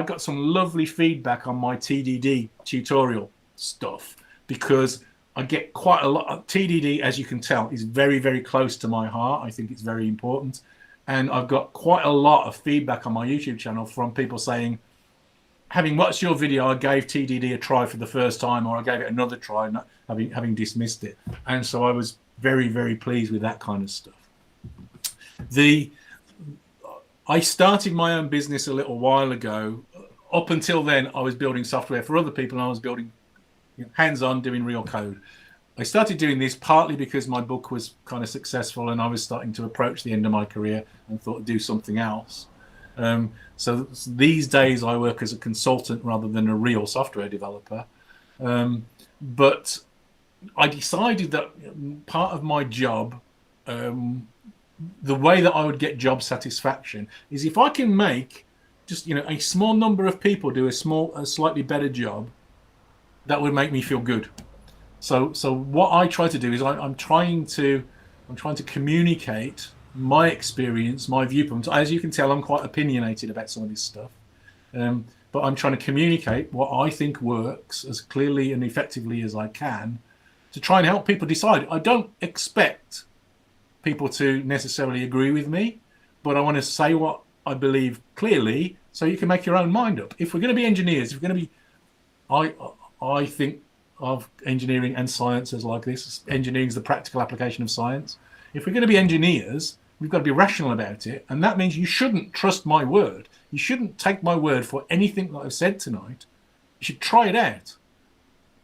got some lovely feedback on my TDD tutorial stuff, because I get quite a lot of TDD, as you can tell, is very, very close to my heart. I think it's very important. And I've got quite a lot of feedback on my YouTube channel from people saying, having watched your video, I gave TDD a try for the first time, or I gave it another try, not having dismissed it. And so I was very, very pleased with that kind of stuff. I started my own business a little while ago. Up until then, I was building software for other people, and I was building hands-on, doing real code. I started doing this partly because my book was kind of successful and I was starting to approach the end of my career and thought I'd do something else. So these days I work as a consultant rather than a real software developer. But I decided that part of my job, the way that I would get job satisfaction is if I can make just a small number of people do a slightly better job, that would make me feel good. So what I try to do is I'm trying to communicate my experience, my viewpoint. As you can tell, I'm quite opinionated about some of this stuff, but I'm trying to communicate what I think works as clearly and effectively as I can to try and help people decide. I don't expect people to necessarily agree with me, but I want to say what I believe clearly so you can make your own mind up. If we're going to be engineers, if we're going to be, I think of engineering and science as like this. Engineering is the practical application of science. If we're going to be engineers, we've got to be rational about it. And that means you shouldn't trust my word. You shouldn't take my word for anything that I've said tonight. You should try it out.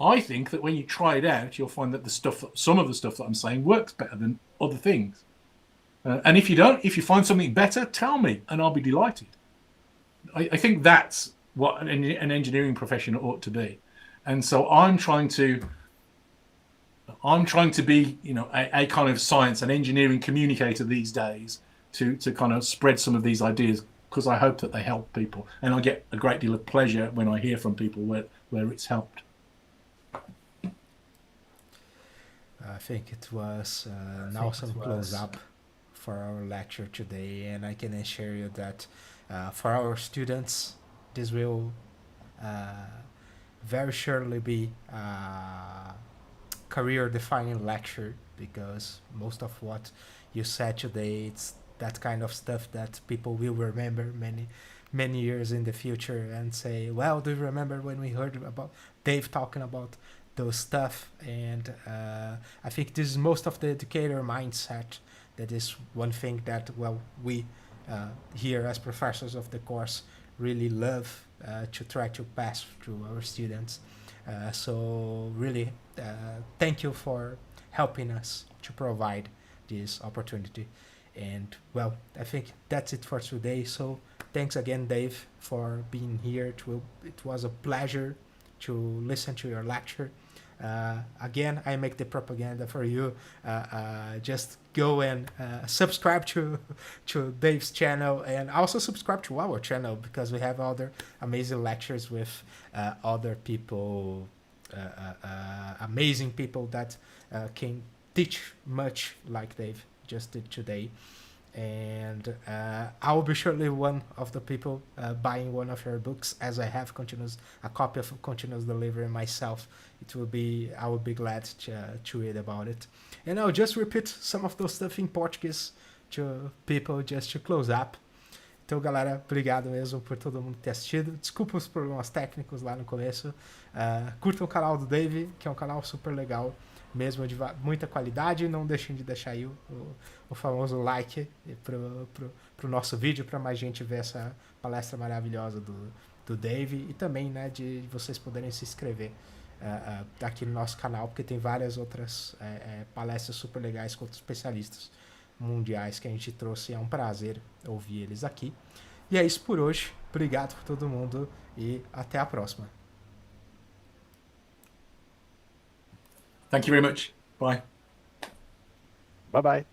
I think that when you try it out, you'll find that some of the stuff that I'm saying works better than other things. And if you find something better, tell me and I'll be delighted. I think that's what an engineering profession ought to be. And so I'm trying to be, a kind of science and engineering communicator these days to kind of spread some of these ideas, because I hope that they help people. And I get a great deal of pleasure when I hear from people where it's helped. I think it was an awesome close-up for our lecture today, and I can assure you that for our students, this will very surely be a career-defining lecture, because most of what you said today, it's that kind of stuff that people will remember many years in the future and say, well, do you remember when we heard about Dave talking about those stuff? And I think this is most of the educator mindset. That is one thing that, well, we here as professors of the course really love to try to pass through our students. So really, thank you for helping us to provide this opportunity. And well, I think that's it for today. So thanks again, Dave, for being here. It was a pleasure to listen to your lecture. Again, I make the propaganda for you. Just go and subscribe to Dave's channel, and also subscribe to our channel, because we have other amazing lectures with other people, amazing people that can teach much like Dave just did today. And I will be surely one of the people buying one of your books, as I have a copy of Continuous Delivery myself. I will be glad to read about it. And I'll just repeat some of those stuff in Portuguese to people just to close up. Então, galera, obrigado mesmo por todo mundo ter assistido. Desculpa os problemas técnicos lá no começo. Curtam o canal do Dave, que é um canal super legal, mesmo de muita qualidade. Não deixem de deixar aí o famoso like pro nosso vídeo, para mais gente ver essa palestra maravilhosa do Dave, e também, né, de vocês poderem se inscrever aqui no nosso canal, porque tem várias outras palestras super legais com outros especialistas mundiais que a gente trouxe. É um prazer ouvir eles aqui. E é isso por hoje. Obrigado por todo mundo e até a próxima. Thank you very much. Bye. Bye-bye.